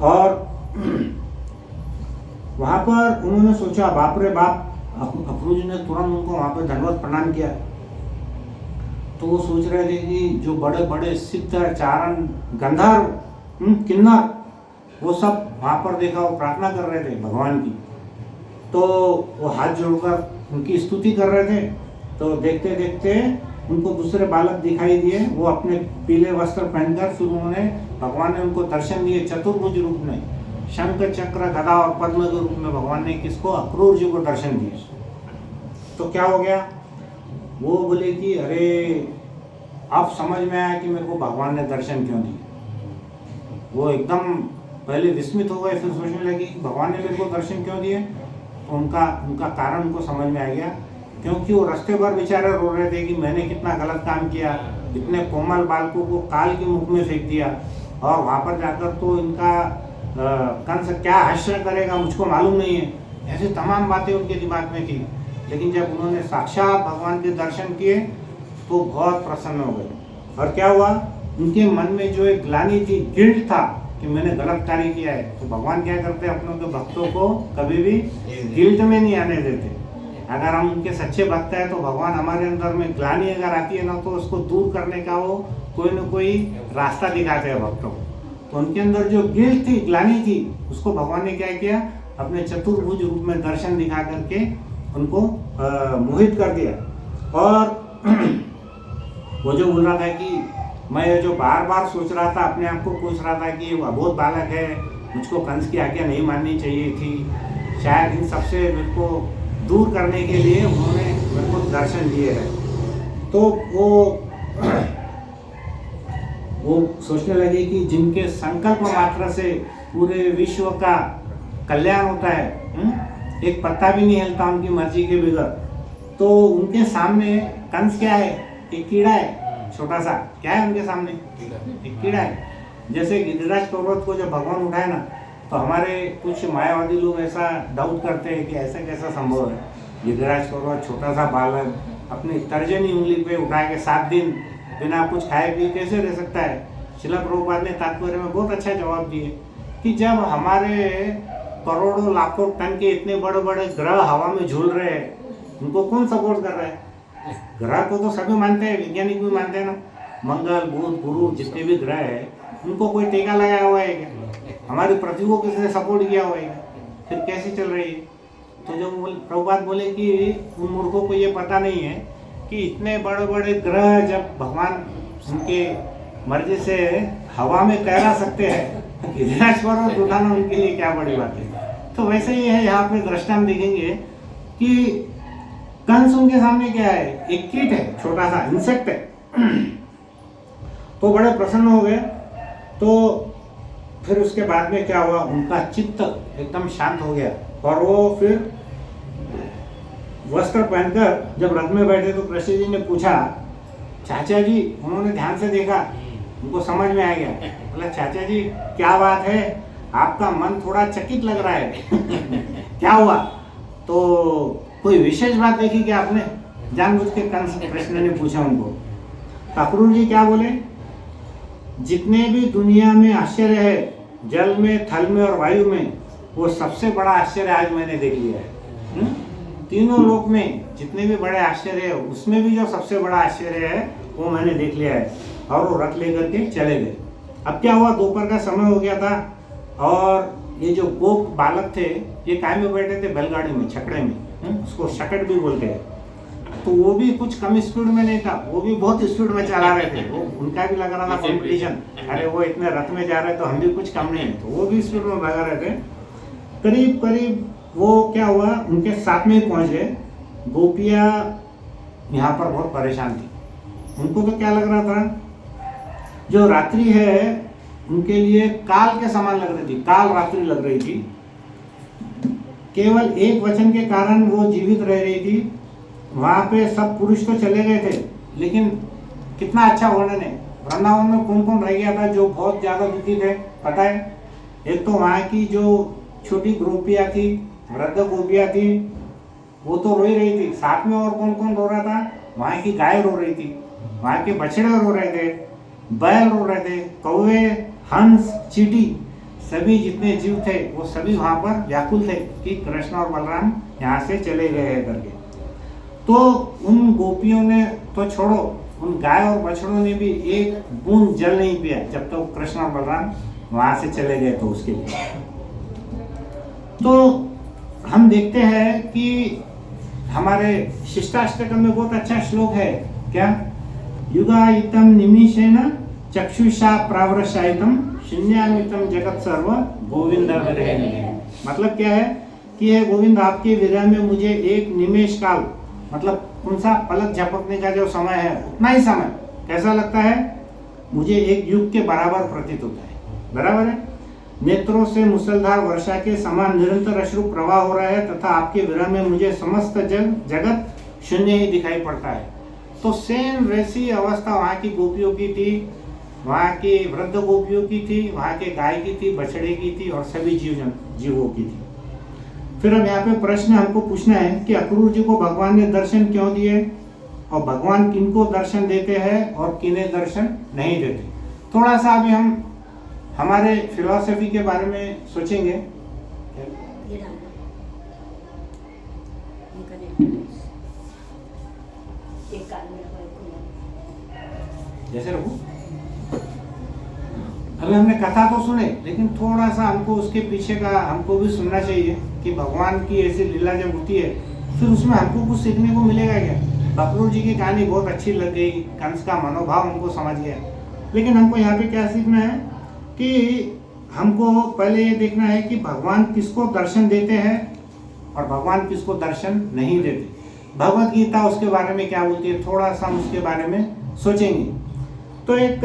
और वहाँ पर उन्होंने सोचा बाप रे बाप। अक्रूर जी ने तुरंत उनको वहाँ पर दंडवत प्रणाम किया। तो वो सोच रहे थे कि जो बड़े बड़े सिद्ध चारण गंधर्व किन्नर वो सब वहाँ पर देखा, वो प्रार्थना कर रहे थे भगवान की। तो वो हाथ जोड़कर उनकी स्तुति कर रहे थे। तो देखते देखते उनको दूसरे बालक दिखाई दिए, वो अपने पीले वस्त्र पहनकर। फिर उन्होंने भगवान ने उनको दर्शन दिए चतुर्भुज रूप में, शंख चक्र गदा और पद्म के रूप में भगवान ने किसको, अक्रूर जी को दर्शन दिए। तो क्या हो गया, वो बोले कि अरे अब समझ में आया कि मेरे को भगवान ने दर्शन क्यों दिए। वो एकदम पहले विस्मित हो गए, फिर सोचने लगे कि भगवान ने मेरे को दर्शन क्यों दिए। तो उनका कारण उनको समझ में आ गया, क्योंकि वो रास्ते भर बेचारे रो रहे थे कि मैंने कितना गलत काम किया, इतने कोमल बालकों को काल के मुख में फेंक दिया और वहाँ पर जाकर तो इनका कंस क्या हश्र करेगा मुझको मालूम नहीं है। ऐसी तमाम बातें उनके दिमाग में थी। लेकिन जब उन्होंने साक्षात भगवान के दर्शन किए तो बहुत प्रसन्न हो गए। और क्या हुआ, उनके मन में जो एक ग्लानि थी, गिल्ट था कि मैंने गलत कार्य किया है। तो भगवान क्या करते हैं, अपनों के भक्तों को कभी भी गिल्ट में नहीं आने देते। अगर हम उनके सच्चे भक्त हैं तो भगवान हमारे अंदर में ग्लानि अगर आती है ना तो उसको दूर करने का वो कोई न कोई रास्ता दिखाते हैं भक्तों को। तो उनके अंदर जो गिल्ट थी, ग्लानि थी, उसको भगवान ने क्या किया, अपने चतुर्भुज रूप में दर्शन दिखा करके उनको मोहित कर दिया। और वो जो बोल रहा था कि मैं जो बार बार सोच रहा था, अपने आप को पूछ रहा था कि वो अबोध बालक है, मुझको कंस की आज्ञा नहीं माननी चाहिए थी, शायद इन सबसे मेरे को दूर करने के लिए उन्होंने मेरे को दर्शन दिए हैं। तो वो सोचने लगे कि जिनके संकल्प मात्र से पूरे विश्व का कल्याण होता है, एक पत्ता भी नहीं हिलता उनकी मर्जी के बगैर। तो उनके सामने कंस क्या है, एक कीड़ा है छोटा सा। क्या है उनके सामने, एक कीड़ा है। जैसे गिरिराज पर्वत को जब भगवान उठाए ना तो हमारे कुछ मायावादी लोग ऐसा डाउट करते हैं कि ऐसा कैसा संभव है, गिरिराज पर्वत छोटा सा बालक अपनी तर्जनी उंगली पे उठा के 7 दिन बिना कुछ खाए पिए कैसे रह सकता है। शिला प्रभुपाद ने तात्पर्य में बहुत अच्छा जवाब दिए कि जब हमारे करोड़ों लाखों टन के इतने बड़े बड़े ग्रह हवा में झूल रहे हैं, उनको कौन सपोर्ट कर रहा है। ग्रह को तो सभी मानते हैं, वैज्ञानिक भी मानते हैं ना, मंगल बुध गुरु जितने भी ग्रह है उनको कोई टीका लगाया हुआ है क्या, हमारी पृथ्वी को किसी ने सपोर्ट किया हुआ है, फिर कैसे चल रही है। तो जो प्रभुपाद बोले कि उन मूर्खों को ये पता नहीं है कि इतने बड़े बड़े ग्रह जब भगवान उनके मर्जी से हवा में तैरा सकते हैं, गिरिराज पर्वत उठाना उनके लिए क्या बड़ी बात है। तो वैसे ही है, यहाँ पे दृष्टांत देखेंगे कि कंस उनके सामने क्या है, एक कीट है, छोटा सा इंसेक्ट है। तो बड़े प्रसन्न हो गए। तो फिर उसके बाद में क्या हुआ, उनका चित्त एकदम शांत हो गया और वो फिर वस्त्र पहनकर जब रथ में बैठे तो कृष्ण जी ने पूछा, चाचा जी, उन्होंने ध्यान से देखा, उनको समझ में आ गया। बोला, चाचा जी क्या बात है, आपका मन थोड़ा चकित लग रहा है। क्या हुआ? तो कोई विशेष बात देखी क्या आपने? जानबूझ के कंस कृष्ण ने पूछा उनको। अक्रूर जी क्या बोले, जितने भी दुनिया में आश्चर्य है, जल में, थल में और वायु में, वो सबसे बड़ा आश्चर्य आज मैंने देख लिया है। तीनों लोक में जितने भी बड़े आश्चर्य है, उसमें भी जो सबसे बड़ा आश्चर्य है वो मैंने देख लिया है। और वो रथ लेकर के चले गए। अब क्या हुआ, दोपहर का समय हो गया था और ये जो गोप बालक थे, ये काय में बैठे थे, बैलगाड़ी में, छकड़े में, उसको शकट भी बोलते हैं। तो वो भी कुछ कम स्पीड में नहीं था, वो भी बहुत स्पीड में चला रहे थे। वो उनका भी लग रहा था कॉम्पिटिशन, अरे वो इतने रथ में जा रहे हैं तो हम भी कुछ कम नहीं है। तो वो भी स्पीड में भगा रहे थे। करीब करीब वो क्या हुआ, उनके साथ में ही पहुंच गए। गोपियाँ यहाँ पर बहुत परेशान थी। उनको तो क्या लग रहा था, जो रात्रि है उनके लिए काल के समान लग रही थी, काल रात्रि लग रही थी। केवल एक वचन के कारण वो जीवित रह रही थी। वहाँ पे सब पुरुष तो चले गए थे, लेकिन कितना अच्छा वर्णन है। वृंदावन में कौन कौन रह गया था जो बहुत ज़्यादा दुखी थे, पता है? एक तो वहाँ की जो छोटी गोपियाँ थी, वृद्ध गोपियाँ थी, वो तो रो ही रही थी। साथ में और कौन कौन रो रहा था, वहाँ की गाय रो रही थी, वहाँ के बछड़े रो रहे थे, बैल रो रहे थे, कौवे, हंस, चींटी, सभी जितने जीव थे वो सभी वहाँ पर व्याकुल थे कि कृष्ण और बलराम यहाँ से चले गए हैं करके। तो उन गोपियों ने तो छोड़ो, उन गाय और बछड़ों ने भी एक बूंद जल नहीं पिया जब तक तो कृष्ण और बलराम वहाँ से चले गए। तो उसके लिए तो हम देखते हैं कि हमारे शिष्टाष्टकम में बहुत अच्छा श्लोक है, क्या? युगायितम निमिषेण चक्षुषा प्रावृषायितम शून्यामितम जगत सर्व गोविंद विरह। मतलब क्या है कि हे गोविंद, आपके विरह में मुझे एक निमेष काल, मतलब कौन सा, पलक झपकने का जो समय है, उतना ही समय कैसा लगता है, मुझे एक युग के बराबर प्रतीत होता है। बराबर है? नेत्रों से मुसलधार वर्षा के समान निरंतर अश्रु प्रवाह हो रहा है तथा आपके विरह में मुझे समस्त जगत शून्य ही दिखाई पड़ता है। तो सेम वैसी अवस्था वहाँ की गोपियों की थी, वहाँ की वृद्ध गोपियों की थी, वहाँ के गाय की थी, बछड़े की थी और सभी जीवों की थी। फिर अब यहाँ पे प्रश्न हमको पूछना है कि अक्रूर जी को भगवान ने दर्शन क्यों दिए और भगवान किनको दर्शन देते हैं और किन्हें दर्शन नहीं देते। थोड़ा सा अभी हम हमारे फिलॉसफी के बारे में सोचेंगे। जैसे रखो, अभी हमने कथा तो सुने, लेकिन थोड़ा सा हमको उसके पीछे का हमको भी सुनना चाहिए कि भगवान की ऐसी लीला जब होती है फिर उसमें हमको कुछ सीखने को मिलेगा क्या। अक्रूर जी की कहानी बहुत अच्छी लग गई, कंस का मनोभाव हमको समझ गया, लेकिन हमको यहाँ पे क्या सीखना है कि हमको पहले ये देखना है कि भगवान किसको दर्शन देते हैं और भगवान किसको दर्शन नहीं देते। भगवत गीता उसके बारे में क्या बोलती है, थोड़ा सा हम उसके बारे में सोचेंगे। तो एक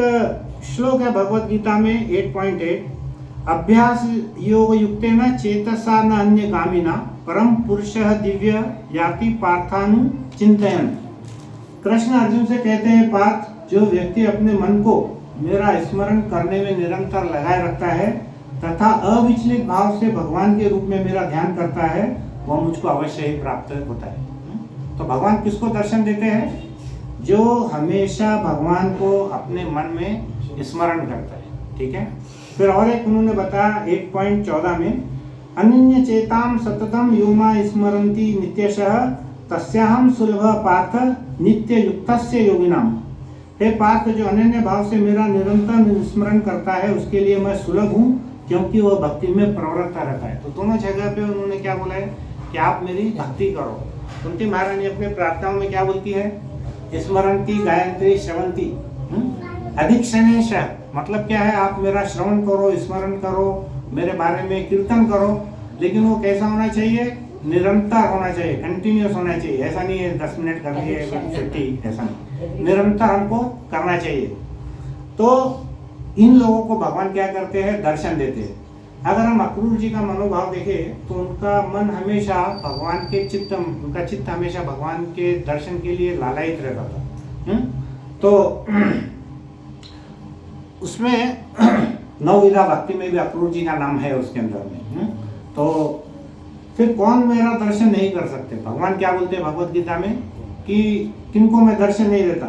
श्लोक है भगवत गीता में 8.8, अभ्यास योग युक्तेन चेतसा न अन्य गामिना परम पुरुषः दिव्य याति पार्थानु चिंतयन्। कृष्ण अर्जुन से कहते हैं, पार्थ, जो व्यक्ति अपने मन को मेरा स्मरण करने में निरंतर लगाए रखता है तथा अविचलित भाव से भगवान के रूप में मेरा ध्यान करता है, वह मुझको अवश्य ही प्राप्त होता है। तो भगवान किसको दर्शन देते हैं? जो हमेशा भगवान को अपने मन में स्मरण करता है। ठीक है। फिर और एक उन्होंने बताया 8.14 में, अनन्य चेताम सततम योमा स्मरन्ति नित्यशः तस्याहम सुलभ पार्थ नित्य युक्तस्य योगिनाम। हे पार्थ, जो अनन्य भाव से मेरा निरंतर स्मरण करता है उसके लिए मैं सुलभ हूँ, क्योंकि वह भक्ति में प्रवृत्त रहता है। तो दोनों जगह पे उन्होंने क्या बोला है कि आप मेरी भक्ति करो। कुंती महारानी अपने प्रार्थनाओं में क्या बोलती है स्मरंती गायत्री श्रवंती, अधिक्षणेश मतलब क्या है, आप मेरा श्रवण करो, स्मरण करो, मेरे बारे में कीर्तन करो, लेकिन वो कैसा होना चाहिए, निरंतर होना चाहिए, कंटिन्यूस होना चाहिए। ऐसा नहीं है 10 मिनट कर लिए छुट्टी, ऐसा नहीं, निरंतर हमको करना चाहिए। तो इन लोगों को भगवान क्या करते हैं, दर्शन देते हैं। अगर हम अक्रूर जी का मनोभाव देखें तो उनका मन हमेशा भगवान के चित्त, उनका चित्त हमेशा भगवान के दर्शन के लिए लालायित रहता था। तो उसमें नवविधा भक्ति में भी अक्रूर जी का नाम है उसके अंदर में। तो फिर कौन मेरा दर्शन नहीं कर सकते, भगवान क्या बोलते हैं भगवत गीता में कि किनको मैं दर्शन नहीं देता।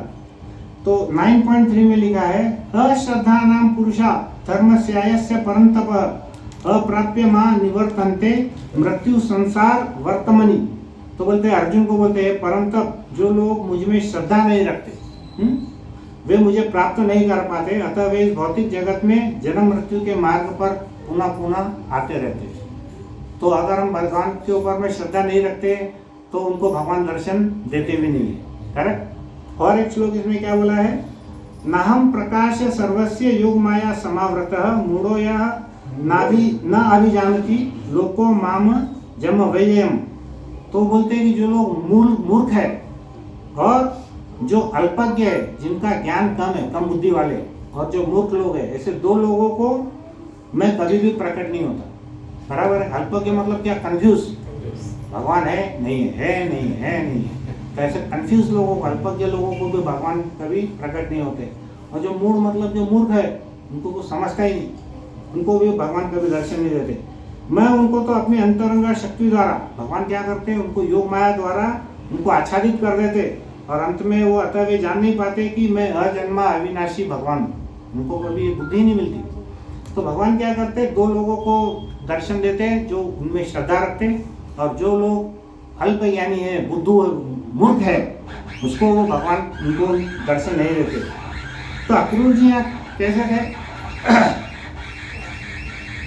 तो 9.3 में लिखा है, अश्रद्धा नाम पुरुषा धर्मस्यायस्य परंतप अप्राप्य मां निवर्तन्ते मृत्यु संसार वर्तमनि। तो बोलते हैं, अर्जुन को बोलते हैं, परंतप जो लोग मुझ में श्रद्धा नहीं रखते, वे मुझे प्राप्त नहीं कर पाते, अतः वे इस भौतिक जगत में जन्म मृत्यु के मार्ग पर पुनः पुनः आते रहते हैं। तो अगर हम भगवान के ऊपर में श्रद्धा नहीं रखते तो उनको भगवान दर्शन देते भी नहीं है। करेक्ट। और एक श्लोक इसमें क्या बोला है, नाहम प्रकाश सर्वस्य योग माया समावृतः मूढ़ो यः न अभिजानति लोको माम जम वैयम। तो बोलते हैं कि जो लोग मूर्ख है और जो अल्पज्ञ है, जिनका ज्ञान कम है, कम बुद्धि वाले, और जो मूर्ख लोग हैं, ऐसे दो लोगों को मैं कभी भी प्रकट नहीं होता। बराबर है। अल्पज्ञ मतलब क्या, कंफ्यूज, भगवान है नहीं है, नहीं है नहीं है। तो ऐसे कंफ्यूज लोगों को, अल्पज्ञ लोगों को भी भगवान कभी प्रकट नहीं होते। और जो मूढ़ मतलब जो मूर्ख है, उनको कुछ समझता ही नहीं, उनको भी भगवान कभी दर्शन नहीं देते। मैं उनको तो अपनी अंतरंगा शक्ति द्वारा, भगवान क्या करते हैं, उनको योग माया द्वारा उनको आच्छादित कर देते, और अंत में वो अतः वे जान नहीं पाते कि मैं अजन्मा अविनाशी भगवान, उनको कभी बुद्धि नहीं मिलती। तो भगवान क्या करते हैं, दो लोगों को दर्शन देते हैं, जो उनमें श्रद्धा रखते हैं, और जो लोग अल्प ज्ञानी है, बुद्धू मूर्ख है, उसको वो भगवान उनको दर्शन नहीं देते। तो अक्रूर जी यहाँ कैसे थे,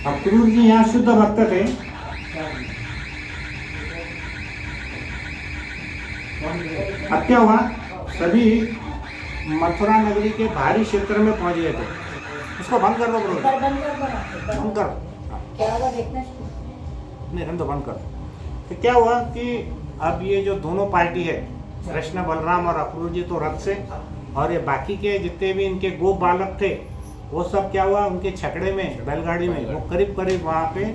अक्रूर जी यहाँ शुद्ध भक्त थे। अब क्या हुआ, सभी मथुरा नगरी के बाहरी क्षेत्र में पहुंच गए थे। इसको बंद कर दो, बंद कर, नहीं हम तो बंद कर। तो क्या हुआ कि अब ये जो दोनों पार्टी है, कृष्ण बलराम और अक्रूर जी तो रथ से, और ये बाकी के जितने भी इनके गोप बालक थे, वो सब क्या हुआ, उनके छकड़े में, बैलगाड़ी में, वो करीब करीब वहाँ पे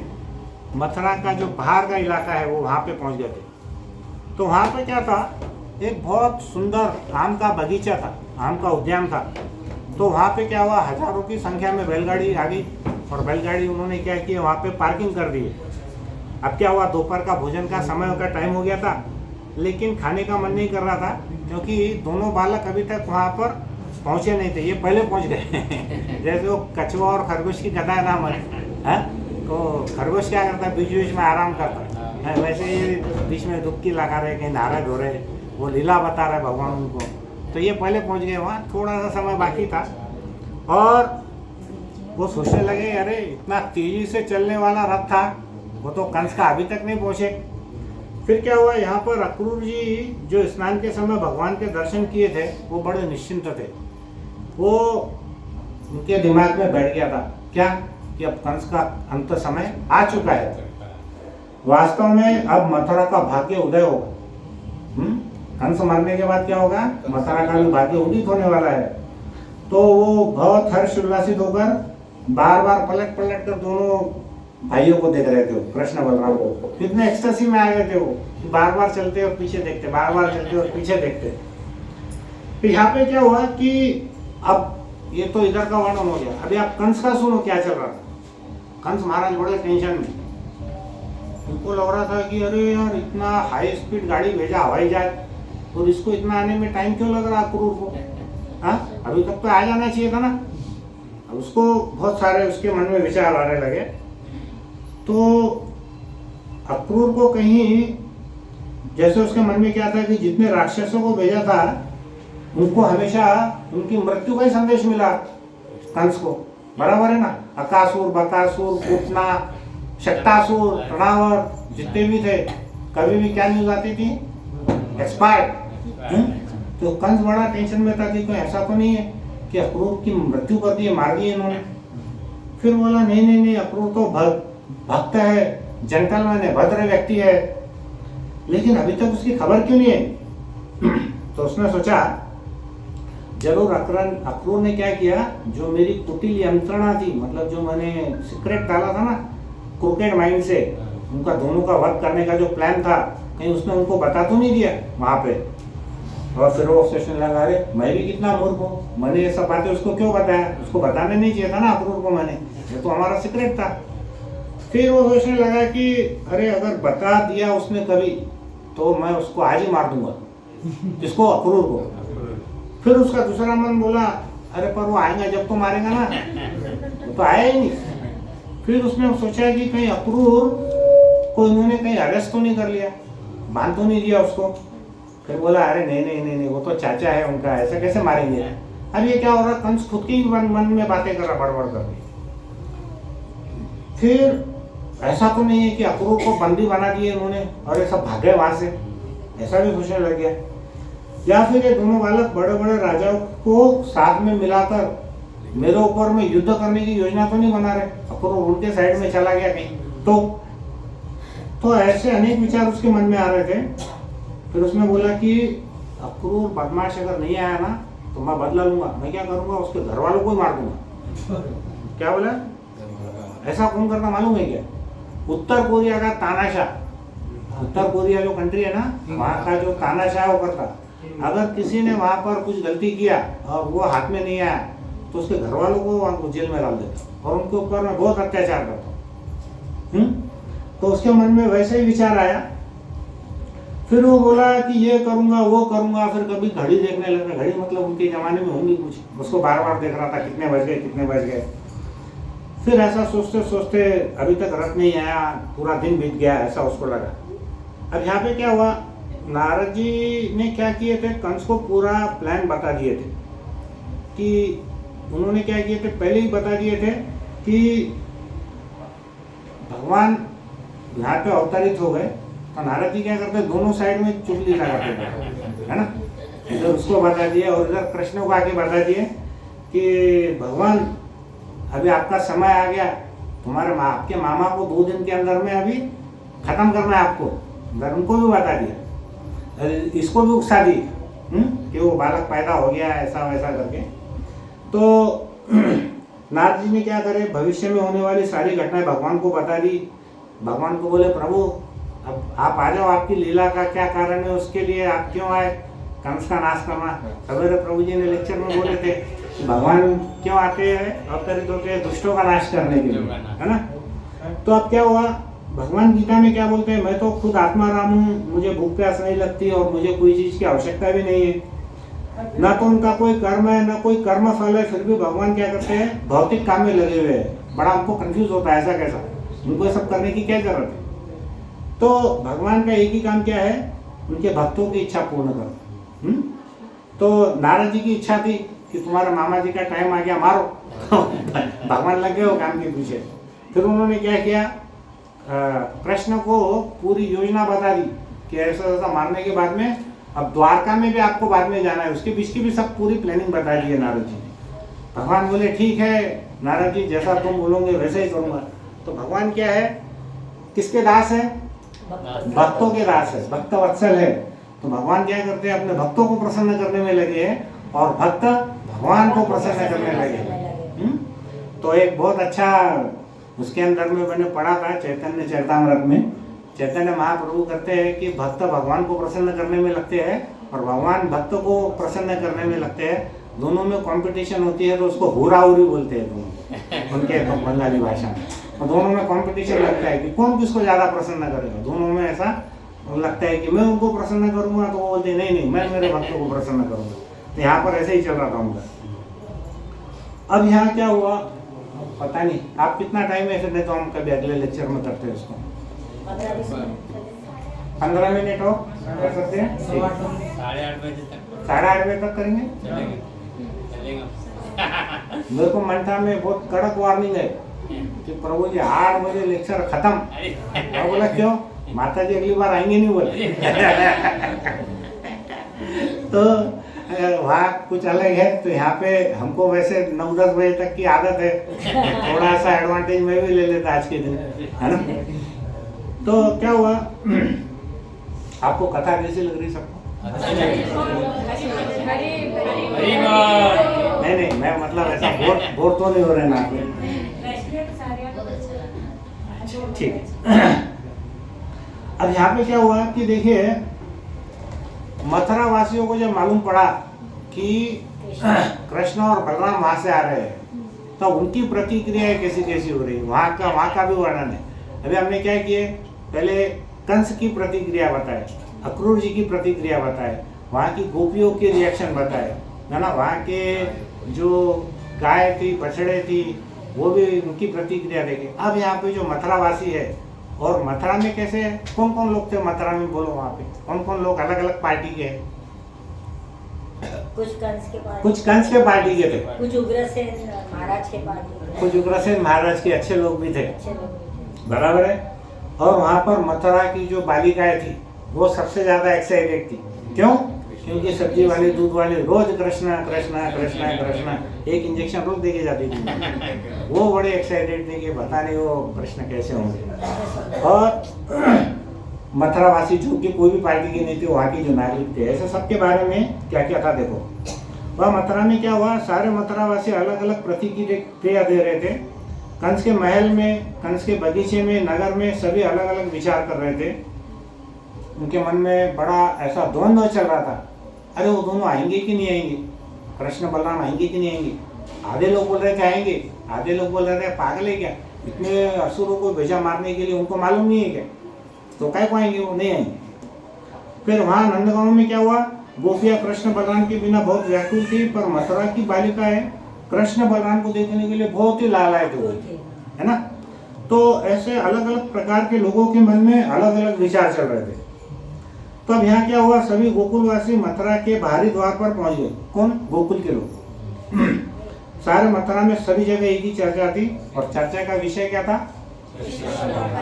मथुरा का जो बाहर का इलाका है वो वहाँ पे पहुँच गए थे। तो वहाँ पे क्या था, एक बहुत सुंदर आम का बगीचा था, आम का उद्यान था। तो वहाँ पे क्या हुआ, हजारों की संख्या में बैलगाड़ी आ गई, और बैलगाड़ी उन्होंने क्या किया, वहाँ पे पार्किंग कर दी। अब क्या हुआ, दोपहर का भोजन का समय का टाइम हो गया था, लेकिन खाने का मन नहीं कर रहा था, क्योंकि दोनों बालक अभी तक वहाँ पर पहुँचे नहीं थे, ये पहले पहुँच गए। जैसे वो कछुआ और खरगोश की कथा है ना हमारे, है तो खरगोश क्या करता है, बीच बीच में आराम करता है, वैसे ये बीच में डुबकी लगा रहे, कहीं नहा रहे धो रहे, वो लीला बता रहे भगवान उनको। तो ये पहले पहुँच गए वहाँ, थोड़ा सा समय बाकी था, और वो सोचने लगे, अरे इतना तेजी से चलने वाला रथ था, वो तो कंस का अभी तक नहीं पहुँचे। फिर क्या हुआ, यहाँ पर अक्रूर जी जो स्नान के समय भगवान के दर्शन किए थे, वो बड़े निश्चिंत थे। वो उनके दिमाग में बैठ गया था क्या, कि अब कंस का अंत समय आ चुका है, वास्तव में अब मथुरा का भाग्य उदय होगा। कंस मरने के बाद क्या होगा, मथुरा का भी भाग्य उदित होने वाला है। तो वो बहुत हर्ष उल्लासित होकर बार बार पलट पलट कर दोनों भाइयों को देख रहे थे, वो कृष्ण बलराम को। कितने एक्सटेसी में आ गए थे वो, बार बार चलते और पीछे देखते, बार बार चलते और पीछे देखते। तो यहाँ पे क्या हुआ कि अब ये तो इधर का वर्णन हो गया, अभी आप कंस का सुनो क्या चल रहा था। कंस महाराज बड़े टेंशन में, उनको लग रहा था कि अरे यार इतना हाई स्पीड गाड़ी भेजा हवाई जहाज, और इसको इतना आने में टाइम क्यों लग रहा अक्रूर को, हाँ अभी तक तो आ जाना चाहिए था ना। अब उसको बहुत सारे उसके मन में विचार आने लगे। तो अक्रूर को कहीं जैसे उसके मन में क्या था कि जितने राक्षसों को भेजा था उनको हमेशा उनकी मृत्यु का ही संदेश मिला कंस को, बराबर है ना। अकासुर, बकासुर, पूतना, शक्तासुर, प्रणावर जितने भी थे, कभी भी क्या न्यूज आती थी, एक्सपायर्ड। तो कंस बड़ा टेंशन में था कि कोई ऐसा तो नहीं है कि अक्रूर की मृत्यु कर दी, मार दी इन्होंने। फिर बोला नहीं नहीं नहीं, अक्रूर तो भक्त है, जेंटलमैन है, भद्र व्यक्ति है, लेकिन अभी तक उसकी खबर क्यों नहीं है? तो उसने सोचा जरूर अक्रूर ने क्या किया, जो मेरी कुटिल यंत्रणा थी, मतलब जो मैंने सीक्रेट डाला था ना क्रोकेड माइंड से, उनका दोनों का वध करने का जो प्लान था, कहीं उसने उनको बता तो नहीं दिया वहां पे। और फिर वो सोचने लगा, अरे मैं भी कितना मूर्ख हूँ, मैंने ये सब बातें उसको क्यों बताया, उसको बताने नहीं चाहिए था ना अक्रूर को मैंने, ये तो हमारा सीक्रेट था। फिर वो सोचने लगा कि अरे अगर बता दिया उसने कभी तो मैं उसको आज ही मार दूंगा। किसको? अक्रूर को। फिर उसका दूसरा मन बोला, अरे पर वो आएगा जब तो मारेगा ना, वो तो आया ही नहीं। फिर उसने सोचा कि कहीं अक्रूर को इन्होंने कहीं अरेस्ट तो नहीं कर लिया, बांध तो नहीं दिया उसको। फिर बोला, अरे नहीं नहीं नहीं नहीं, वो तो चाचा है उनका, ऐसा कैसे मारेंगे। अब ये क्या हो रहा, कंस खुद की मन में बातें कर रहा, बड़बड़ कर रही। फिर ऐसा तो नहीं है कि अक्रूर को बंदी बना दिए इन्होंने और ये सब भागे वहां से, ऐसा भी सोचने लग गया। या फिर ये दोनों बालक बड़े बड़े राजाओं को साथ में मिलाकर मेरे ऊपर में युद्ध करने की योजना तो नहीं बना रहे, अक्रूर उनके साइड में चला गया कहीं तो ऐसे अनेक विचार उसके मन में आ रहे थे। फिर उसने बोला कि अक्रूर बदमाश अगर नहीं आया ना तो मैं बदला लूंगा। मैं क्या करूंगा, उसके घर वालों को ही मार दूंगा। क्या बोला? ऐसा कौन करता मालूम है क्या? उत्तर कोरिया का तानाशाह, उत्तर कोरिया जो कंट्री है ना, वहाँ का जो तानाशाह वो करता, अगर किसी ने वहाँ पर कुछ गलती किया और वो हाथ में नहीं आया तो उसके घर वालों को जेल में डाल देता और उनके ऊपर में बहुत अत्याचार करता। तो उसके मन में वैसे ही विचार आया। फिर वो बोला कि ये करूंगा वो करूंगा। फिर कभी घड़ी देखने लगा, घड़ी मतलब उनके जमाने में होंगी कुछ, उसको बार बार देख रहा था कितने बज गए कितने बज गए। फिर ऐसा सोचते सोचते अभी तक रथ नहीं आया, पूरा दिन बीत गया, ऐसा उसको लगा। अब यहाँ पे क्या हुआ, नारद जी ने क्या किए थे, कंस को पूरा प्लान बता दिए थे कि उन्होंने क्या किए थे, पहले ही बता दिए थे कि भगवान यहाँ पे अवतरित हो गए। तो नारद जी क्या करते, दोनों साइड में चुगली लगाते थे, है ना, इधर उसको बता दिए और इधर कृष्ण को आके बता दिए कि भगवान अभी आपका समय आ गया, तुम्हारे आपके मामा को 2 दिन के अंदर में अभी खत्म करना है आपको। इधर उनको भी बता दिया, इसको भी उकसा दी कि वो बालक पैदा हो गया ऐसा वैसा करके। तो नारद जी ने क्या करे, भविष्य में होने वाली सारी घटनाएं भगवान को बता दी। भगवान को बोले, प्रभु अब आप आ जाओ, आपकी लीला का क्या कारण है, उसके लिए आप क्यों आए कंस का नाश करना। सवेरे प्रभु जी ने लेक्चर में बोले थे कि भगवान क्यों आते हैं, अवतरित होते हैं दुष्टों का नाश करने के लिए, है ना। तो अब क्या हुआ, भगवान गीता में क्या बोलते हैं, मैं तो खुद आत्मा राम हूँ, मुझे भूख प्यास नहीं लगती और मुझे कोई चीज की आवश्यकता भी नहीं है, ना तो उनका कोई कर्म है ना कोई कर्म फल है, फिर भी भगवान क्या करते हैं, भौतिक काम में लगे हुए हैं। बड़ा हमको कंफ्यूज होता है, ऐसा कैसा, उनको ये सब करने की क्या जरूरत है। तो भगवान का एक ही काम क्या है, उनके भक्तों की इच्छा पूर्ण करो। तो नारद जी की इच्छा थी कि तुम्हारे मामा जी का टाइम आ गया, मारो। भगवान लग गए वो काम के पीछे। फिर उन्होंने क्या किया, कृष्ण को पूरी योजना बता दी कि ऐसा ऐसा मारने के बाद में अब द्वारका में भी आपको बाद में जाना है, उसके बीच की भी सब पूरी प्लानिंग बता दी है नारद जी ने। भगवान बोले ठीक है नारद जी, जैसा तुम बोलोगे वैसे ही करूँगा। तो भगवान क्या है, किसके दास है, भक्तों के दास है, भक्त वत्सल है। तो भगवान क्या करते हैं, अपने भक्तों को प्रसन्न करने में लगे हैं और भक्त भगवान को प्रसन्न करने लगे। तो एक बहुत अच्छा उसके अंदर में मैंने पढ़ा था चैतन्य चरितामृत में, चैतन्य महाप्रभु कहते हैं कि भक्त भगवान को प्रसन्न करने में लगते हैं और भगवान भक्त को प्रसन्न करने में लगते हैं। दोनों में कंपटीशन होती है तो उसको हुराहुरी बोलते हैं दोनों, उनके बंगाली भाषा में। और दोनों में कंपटीशन लगता है कि कौन किसको ज़्यादा प्रसन्न करेगा। दोनों में ऐसा लगता है कि मैं उनको प्रसन्न करूँगा, तो वो बोलते नहीं नहीं मैं मेरे भक्तों को प्रसन्न करूँगा। तो यहाँ पर ऐसे ही चल रहा था उनका। अब यहाँ क्या हुआ पता नहीं, आप कितना टाइम है, फिर नहीं तो हम कभी अगले लेक्चर में करते हैं उसको। 15 मिनट हो कर सकते हैं, 8:30 बजे तक, 8:30 बजे तक करेंगे। मेरे को मन था, में बहुत कड़क वार्निंग है कि प्रभु जी 8 बजे लेक्चर खत्म। मैं बोला क्यों, माता जी अगली बार आएंगे नहीं बोले। तो वहाँ कुछ अलग है। तो यहाँ पे हमको वैसे 9-10 बजे तक की आदत है, थोड़ा सा एडवांटेज मैं भी ले लेता आज के दिन, है ना। तो क्या हुआ, आपको कथा कैसी लग रही सबको? नहीं, मैं मतलब ऐसा बोर तो नहीं हो रहे ना? ठीक है। अब यहाँ पे क्या हुआ कि देखिए, मथुरा वासियों को जब मालूम पड़ा कि कृष्ण और बलराम वहां से आ रहे हैं, तो उनकी प्रतिक्रिया कैसी कैसी हो रही है, वहां का भी वर्णन है। अभी हमने क्या किए, पहले कंस की प्रतिक्रिया बताए, अक्रूर जी की प्रतिक्रिया बताए, वहाँ की गोपियों के रिएक्शन बताए, है ना। वहाँ के जो गाय थी, बछड़े थी, वो भी उनकी प्रतिक्रिया देखे। अब यहाँ पे जो मथुरा वासी है, और मथुरा में कैसे कौन कौन लोग थे मथुरा में, बोलो वहाँ पे कौन कौन लोग अलग अलग पार्टी के हैं? कुछ कंस के पार्टी के थे, कुछ उग्रसेन महाराज के पार्टी, कुछ उग्रसेन महाराज के अच्छे लोग भी थे, बराबर है। और वहाँ पर मथुरा की जो बालिकाएं थी वो सबसे ज्यादा एक्साइटेड थी। क्यों? क्योंकि सब्जी वाली, दूध वाली रोज कृष्णा कृष्णा कृष्णा कृष्णा एक इंजेक्शन रोज देके जाती थी। वो बड़े एक्साइटेड थे कि पता नहीं वो कृष्ण कैसे होंगे। और मथुरावासी जो कि कोई भी पार्टी की नहीं थी, वहाँ की जो नागरिक थे, ऐसे सबके बारे में क्या क्या था देखो। वह मथुरा में क्या हुआ, सारे मथुरावासी अलग अलग प्रतिक्रिया दे रहे थे। कंस के महल में, कंस के बगीचे में, नगर में सभी अलग अलग विचार कर रहे थे। उनके मन में बड़ा ऐसा द्वंद्व चल रहा था, अरे वो दोनों आएंगे कि नहीं आएंगे, कृष्ण बलराम आएंगे कि नहीं आएंगे। आधे लोग बोल रहे थे आएंगे, आधे लोग बोल रहे थे पागल है क्या, इतने असुरों को भेजा मारने के लिए, उनको मालूम नहीं है क्या, तो काय को आएंगे, वो नहीं आएंगे। फिर वहाँ नंदगांव में क्या हुआ, गोपियाँ कृष्ण बलराम के बिना बहुत व्याकुल थी, पर मथुरा की बालिकाएं कृष्ण बलराम को देखने के लिए बहुत ही लालायित हो गई, है ना। तो ऐसे अलग अलग प्रकार के लोगों के मन में अलग अलग विचार चल रहे थे। तो अब यहाँ क्या हुआ, सभी गोकुलवासी मथुरा के बाहरी द्वार पर पहुंच गए। कौन? गोकुल के लोग। सारे मथुरा में सभी जगह एक ही चर्चा थी, और चर्चा का विषय क्या था?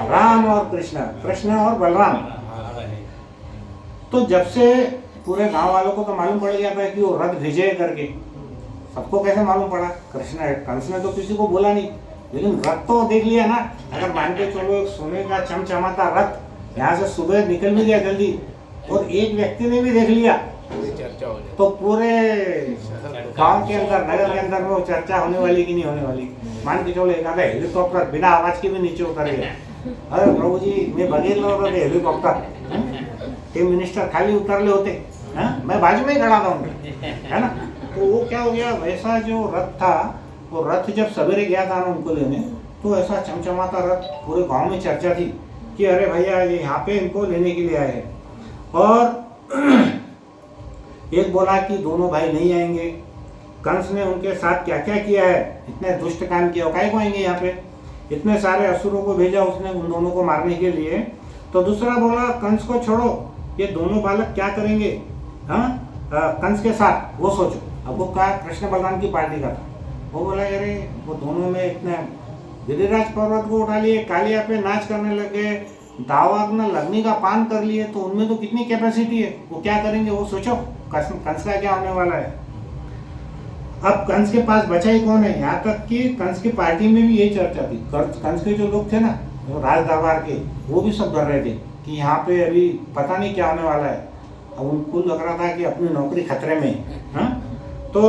राम और कृष्ण, कृष्ण और बलराम। तो जब से पूरे गांव वालों को तो मालूम पड़ गया था कि वो रथ भेजे करके, सबको कैसे मालूम पड़ा? कृष्ण, कंस ने तो किसी को बोला नहीं, लेकिन रथ तो देख लिया ना। अगर मान के चलो सोने का चमचमाता रथ यहाँ से सुबह निकल भी गया जल्दी, और एक व्यक्ति ने भी देख लिया, तो पूरे गांव के अंदर, नगर के अंदर में वो चर्चा होने वाली कि नहीं होने वाली। मान के चलो एक आधा हेलीकॉप्टर बिना आवाज के भी नीचे उतर गया, अरे प्रभु जी मैं बघेल रहा था हेलीकॉप्टर, टीम मिनिस्टर खाली उतरले होते, मैं बाजू में ही खड़ा था उनके, है ना। तो वो क्या हो गया, वैसा जो रथ था, वो रथ जब सवेरे गया था ना उनको लेने, तो ऐसा चमचमाता रथ, पूरे गांव में चर्चा थी कि अरे भैया ये यहाँ पे इनको लेने के लिए आए हैं। और एक बोला कि दोनों भाई नहीं आएंगे, कंस ने उनके साथ क्या क्या किया है, इतने दुष्ट काम किया, काय को आएंगे यहाँ पे, इतने सारे असुरों को भेजा उसने उन दोनों को मारने के लिए। तो दूसरा बोला कंस को छोड़ो, ये दोनों बालक क्या करेंगे कंस के साथ, वो सोचो। अब वो कहा कृष्ण बलराम की पार्टी का था, वो बोला अरे वो दोनों में इतने गिरिराज पर्वत को उठा लिए, कालिया पे नाच करने लगे, दावाग्न लगनी का पान कर लिए, तो उनमें तो कितनी कैपेसिटी है, वो क्या करेंगे वो सोचो, कंस का क्या होने वाला है। अब कंस के पास बचा ही कौन है, यहाँ तक कि कंस की पार्टी में भी यही चर्चा थी। कंस के जो लोग थे ना, वो राज दरबार के, वो भी सब डर रहे थे कि यहाँ पे अभी पता नहीं क्या होने वाला है। अब उनको लग रहा था कि अपनी नौकरी खतरे में है। तो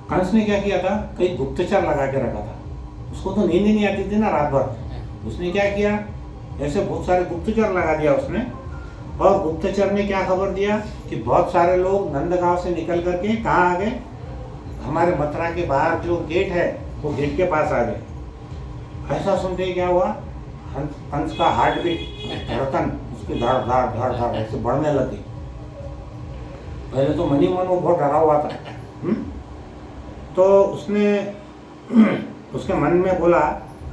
कंस ने क्या किया था, कई गुप्तचर लगा के रखा था, उसको तो नींद ही नहीं आती थी ना रात भर। उसने क्या किया, ऐसे बहुत सारे गुप्तचर लगा दिया उसने, और गुप्तचर ने क्या खबर दिया कि बहुत सारे लोग नंदगांव से निकल करके कहाँ आ गए, हमारे मथुरा के बाहर जो गेट है वो गेट के पास आ गए। ऐसा सुनते ही क्या हुआ, कंस का हार्ट बीट, धड़कन उसकी धड़ धड़ धड़ धड़ ऐसे बढ़ने लगी। पहले तो मनी मन वो बहुत डरा हुआ था। तो उसने उसके मन में बोला,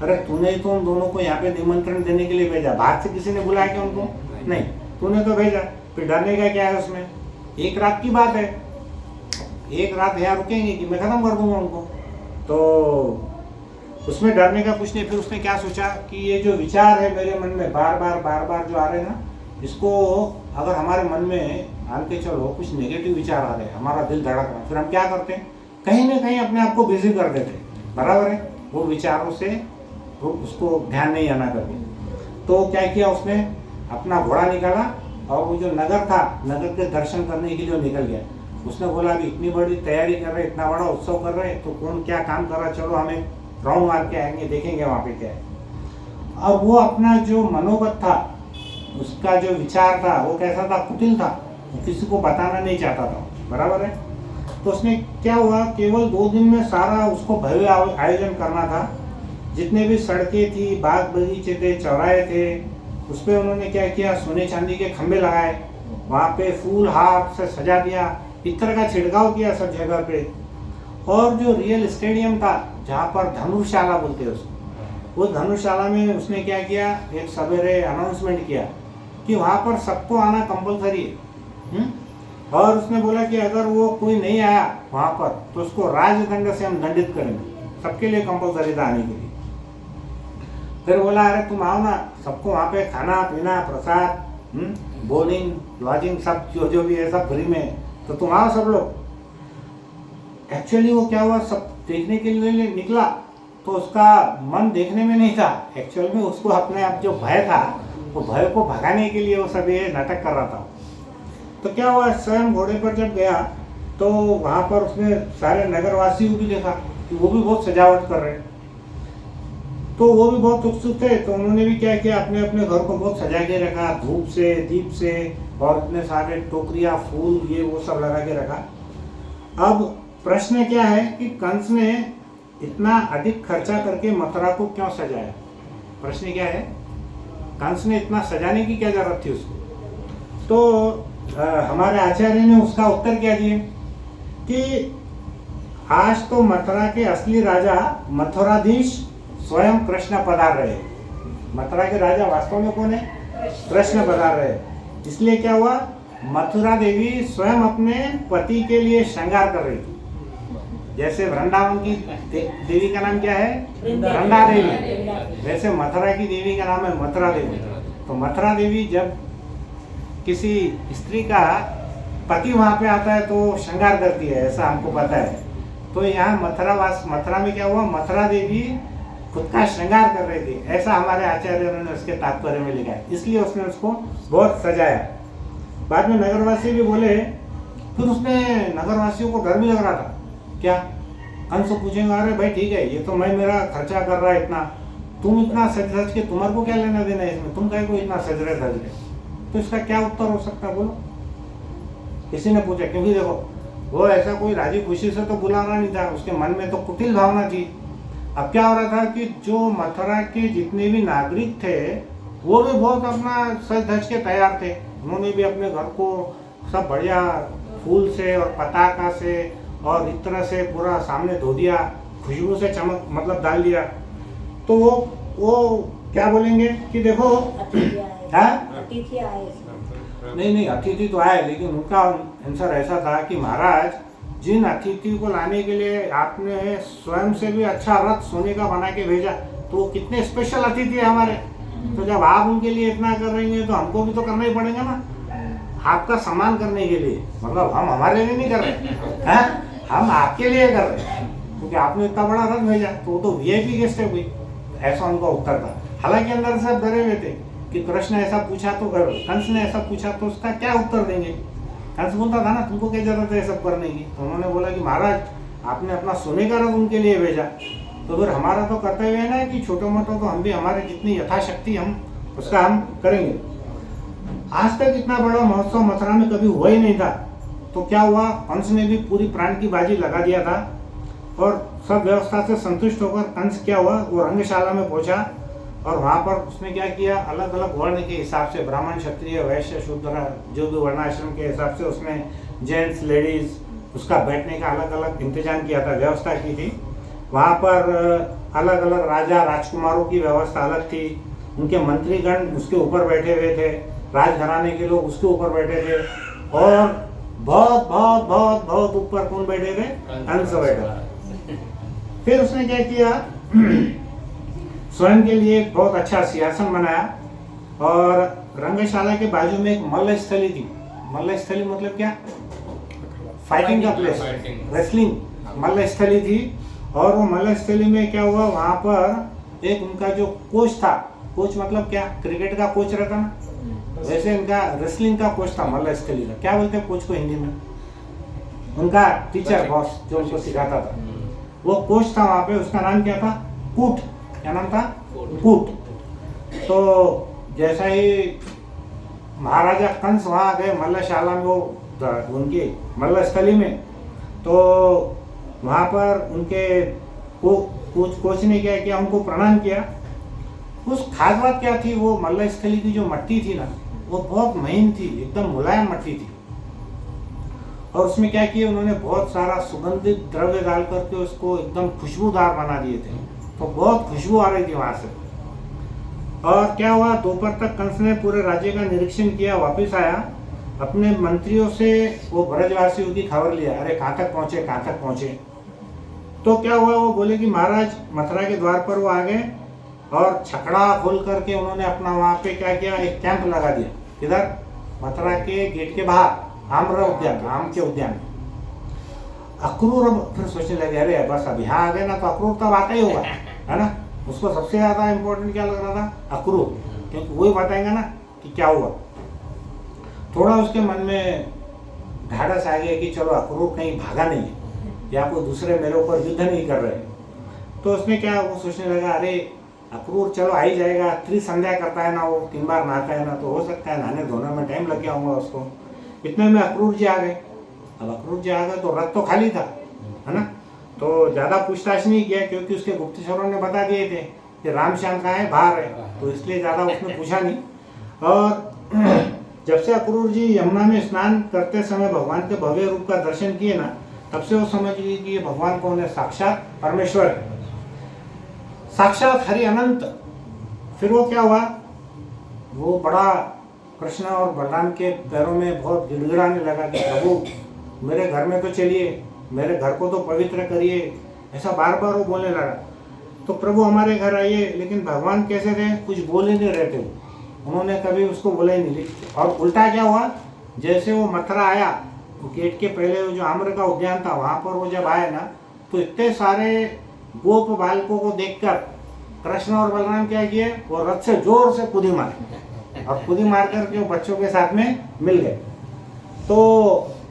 अरे तूने ही तो उन दोनों को यहाँ पे निमंत्रण देने के लिए भेजा, बाहर से किसी ने बुलाया क्या उनको? नहीं, तूने तो भेजा, फिर डरने का क्या है उसमें? एक रात की बात है, एक रात यहाँ रुकेंगे कि मैं खत्म कर दूंगा उनको, तो उसमें डरने का कुछ नहीं। फिर उसने क्या सोचा कि ये जो विचार है मेरे मन में बार बार जो आ रहे हैं ना, इसको अगर हमारे मन में मान के चलो कुछ नेगेटिव विचार आ रहे हैं, हमारा दिल धड़क रहा है, फिर हम क्या करते हैं, कहीं ना कहीं अपने आप को बिजी कर देते हैं, बराबर है, वो विचारों से वो उसको ध्यान नहीं आना कभी। तो क्या किया उसने, अपना घोड़ा निकाला और वो जो नगर था, नगर के दर्शन करने के लिए वो निकल गया। उसने बोला अभी इतनी बड़ी तैयारी कर रहे, इतना बड़ा उत्सव कर रहे, तो कौन क्या काम कर रहा, चलो हमें राउंड मार के आएंगे, देखेंगे वहाँ पे क्या है। अब वो अपना जो मनोगत था, उसका जो विचार था वो कैसा था, कुटिल था, वो किसी को बताना नहीं चाहता था, बराबर है। तो उसने क्या हुआ, केवल 2 दिन में सारा उसको भव्य आयोजन करना था। जितने भी सड़कें थी, बाग बगीचे थे, चौराहे थे, उस पर उन्होंने क्या किया, सोने चांदी के खंभे लगाए, वहाँ पे फूल हार से सजा दिया, इत्र का छिड़काव किया सब जगह पे। और जो रियल स्टेडियम था, जहाँ पर धनुषशाला बोलते हैं उसको, वो धनुषशाला में उसने क्या किया, एक सवेरे अनाउंसमेंट किया कि वहाँ पर सबको आना कंपलसरी है। और उसने बोला कि अगर वो कोई नहीं आया वहाँ पर तो उसको राजदंड से हम दंडित करेंगे, सबके लिए कंपलसरी था आने के लिए। फिर बोला अरे तुम आओ ना, सबको वहाँ पे खाना पीना प्रसाद, बोर्डिंग लॉजिंग सब जो भी है सब फ्री में, तो तुम आओ सब लोग। एक्चुअली वो क्या हुआ, सब देखने के लिए निकला तो उसका मन देखने में नहीं था, एक्चुअल में उसको अपने आप जो भय था, वो भय को भगाने के लिए वो सब ये नाटक कर रहा था। तो क्या हुआ, स्वयं घोड़े पर जब गया तो वहाँ पर उसने सारे नगरवासियों भी देखा कि वो भी बहुत सजावट कर रहे हैं, तो वो भी बहुत उत्सुक थे। तो उन्होंने भी क्या किया, अपने अपने घर को बहुत सजा के रखा, धूप से दीप से, और इतने सारे टोकरियाँ फूल ये वो सब लगा के रखा। अब प्रश्न क्या है कि कंस ने इतना अधिक खर्चा करके मथुरा को क्यों सजाया, प्रश्न क्या है, कंस ने इतना सजाने की क्या जरूरत थी उसको। तो हमारे आचार्य ने उसका उत्तर क्या दिए कि आज तो मथुरा के असली राजा मथुराधीश स्वयं कृष्ण पधार रहे। मथुरा के राजा वास्तव में कौन है, कृष्ण पधार रहे। इसलिए क्या हुआ, मथुरा देवी स्वयं अपने पति के लिए श्रृंगार कर रही थी। जैसे वृंदावन की देवी का नाम क्या है, वृंदा देवी, वैसे मथुरा की देवी का नाम है मथुरा देवी। तो मथुरा देवी जब किसी स्त्री का पति वहाँ पे आता है तो श्रृंगार करती है, ऐसा हमको पता है। तो यहाँ मथुरा में क्या हुआ, मथुरा देवी खुद का श्रृंगार कर रही थी, ऐसा हमारे आचार्यों ने उसके तात्पर्य में लिखा है, इसलिए उसने उसको बहुत सजाया। बाद में नगरवासी भी बोले, फिर उसने नगरवासियों को डर भी लग रहा था, क्या कंस पूछेंगे अरे भाई ठीक है ये तो मैं मेरा खर्चा कर रहा है इतना, तुम इतना सज धज के तुम्हारे को क्या लेना देना है इसमें, तुम कहीं को इतना सज रहे धज रहे, तो इसका क्या उत्तर हो सकता है बोलो। किसी ने पूछा, क्योंकि देखो वो ऐसा कोई राजी खुशी से तो बुला रहा नहीं था, उसके मन में तो कुटिल भावना थी। अब क्या हो रहा था कि जो मथुरा के जितने भी नागरिक थे वो भी बहुत अपना सज धज के तैयार थे, उन्होंने भी अपने घर को सब बढ़िया फूल से और पताका से और इस तरह से पूरा सामने धो दिया, खुशबू से चमक मतलब डाल दिया। तो वो क्या बोलेंगे कि देखो अतिथि आए, नहीं अतिथि तो आए, लेकिन उनका आंसर ऐसा था कि महाराज जिन अतिथि को लाने के लिए आपने स्वयं से भी अच्छा रथ सोने का बना के भेजा, तो कितने स्पेशल अतिथि है हमारे, तो जब आप उनके लिए इतना कर रही हैं तो हमको भी तो करना ही पड़ेगा ना, आपका सम्मान करने के लिए, मतलब हम हमारे लिए नहीं कर रहे हैं, हम आपके लिए कर रहे हैं, क्योंकि आपने इतना बड़ा रथ भेजा तो वो तो वीआईपी गेस्ट है कोई, ऐसा उनका उत्तर था। हालांकि अंदर से सब डरे हुए थे कि कृष्ण ऐसा पूछा तो, कंस ने ऐसा पूछा तो उसका क्या उत्तर देंगे। कंस बोलता था ना तुमको क्या जरूरत है सब करने की, तो उन्होंने बोला कि महाराज आपने अपना सोने का रथ उनके लिए भेजा, तो फिर हमारा तो कर्तव्य है ना कि छोटे मोटे तो हम भी हमारे जितनी यथाशक्ति हम उसका हम करेंगे। आज तक इतना बड़ा महोत्सव मथुरा में कभी हुआ ही नहीं था, तो क्या हुआ, कंस ने भी पूरी प्राण की बाजी लगा दिया था और सब व्यवस्था से संतुष्ट होकर कंस क्या हुआ, वो रंगशाला में पहुंचा और वहाँ पर उसने क्या किया, अलग अलग वर्ण के हिसाब से, ब्राह्मण क्षत्रिय वैश्य शूद्र जो भी वर्णाश्रम के हिसाब से उसने जेंट्स लेडीज उसका बैठने का अलग अलग इंतजाम किया था, व्यवस्था की थी। वहाँ पर अलग अलग राजा राजकुमारों की व्यवस्था अलग थी, उनके मंत्रीगण उसके ऊपर बैठे हुए थे, राजघराने के लोग उसके ऊपर बैठे थे, और बहुत बहुत बहुत बहुत ऊपर कौन बैठे थे, कंस बैठे। फिर उसने क्या किया, स्वयं के लिए एक बहुत अच्छा सिंहासन बनाया और रंगशाला के बाजू में एक मल्ल स्थली थी, मल्लस्थली मतलब क्या? फाइटिंग का प्लेस, फाइटिंग। रेसलिंग मल्लस्थली थी। और वो मल्लस्थली में क्या हुआ, वहाँ पर एक उनका जो कोच था, कोच मतलब क्या, क्रिकेट का कोच रहता ना, वैसे इनका रेसलिंग का कोच था मल्लस्थली का। क्या बोलते हैं कोच को हिंदी में? उनका टीचर, बॉस जो उनको सिखाता था, वो कोच था वहाँ पे। उसका नाम क्या था? कूट। क्या नाम था? कूट। तो जैसा ही महाराजा कंस वहाँ गए मल्लशाला में, वो उनकी मल्लस्थली में, तो वहाँ पर उनके कोच ने क्या किया, उनको प्रणाम किया। उस खास बात क्या थी, वो मल्लस्थली की जो मट्टी थी ना, वो बहुत महीन थी, एकदम मुलायम मट्टी थी। और उसमें क्या किया उन्होंने, बहुत सारा सुगंधित द्रव्य डाल करके उसको एकदम खुशबूदार बना दिए थे। तो बहुत खुशबू आ रही थी वहाँ से। और क्या हुआ, दोपहर तक कंस ने पूरे राज्य का निरीक्षण किया, वापस आया, अपने मंत्रियों से वो ब्रजवासियों की खबर लिया, अरे कहाँ तक पहुँचे, कहाँ तक पहुँचे। तो क्या हुआ, वो बोले कि महाराज मथुरा के द्वार पर वो आ गए और छकड़ा खोल करके उन्होंने अपना वहाँ पे क्या किया, एक कैंप लगा दिया। किधर? मथुरा के गेट के बाहर, आम्र उद्यान, आम के उद्यान। अक्रूर अब फिर सोचने लगे, अरे बस अब यहाँ आ गए ना, तो अक्रूर तब आता ही होगा, है ना। उसको सबसे ज़्यादा इम्पोर्टेंट क्या लग रहा था? अक्रूर, क्योंकि वही बताएंगे ना कि क्या हुआ। थोड़ा उसके मन में ढाढ़स आ गया कि चलो अक्रूर कहीं भागा नहीं है, या कोई दूसरे मेरे ऊपर युद्ध नहीं कर रहे। तो उसने क्या, वो सोचने लगा, अरे अक्रूर चलो आ ही जाएगा, त्रिसंध्या करता है ना, वो 3 बार नहाता है ना, तो हो सकता है नहाने धोने में टाइम लग गया होगा उसको। इतने में अक्रूर जी आ गए। अब अक्रूर जी आ गए तो रथ तो खाली था, है ना, तो ज़्यादा पूछताछ नहीं किया, क्योंकि उसके गुप्तचरों ने बता दिए थे कि राम श्याम कहाँ है, बाहर है, तो इसलिए ज़्यादा उसने पूछा नहीं। और जब से अक्रूर जी यमुना में स्नान करते समय भगवान के भव्य रूप का दर्शन किए ना, तब से वो समझ गई कि ये भगवान कौन है, साक्षात परमेश्वर है, साक्षात हरि अनंत। फिर वो क्या हुआ, वो बड़ा कृष्ण और बलराम के पैरों में बहुत गिड़गिड़ाने लगा कि प्रभु मेरे घर में तो चलिए, मेरे घर को तो पवित्र करिए, ऐसा बार बार वो बोलने लगा। तो प्रभु हमारे घर आइए, लेकिन भगवान कैसे थे, कुछ बोल ही नहीं रहे थे, उन्होंने कभी उसको बोला ही नहीं। और उल्टा क्या हुआ, जैसे वो मथुरा आया, गेट के पहले वो जो आम्र का उद्यान था, वहाँ पर वो जब आए ना, तो इतने सारे गोप बालकों को देखकर कृष्ण और बलराम क्या किए, वो रथ से जोर से कूदी मारे, और कूदी मार करके बच्चों के साथ में मिल गए। तो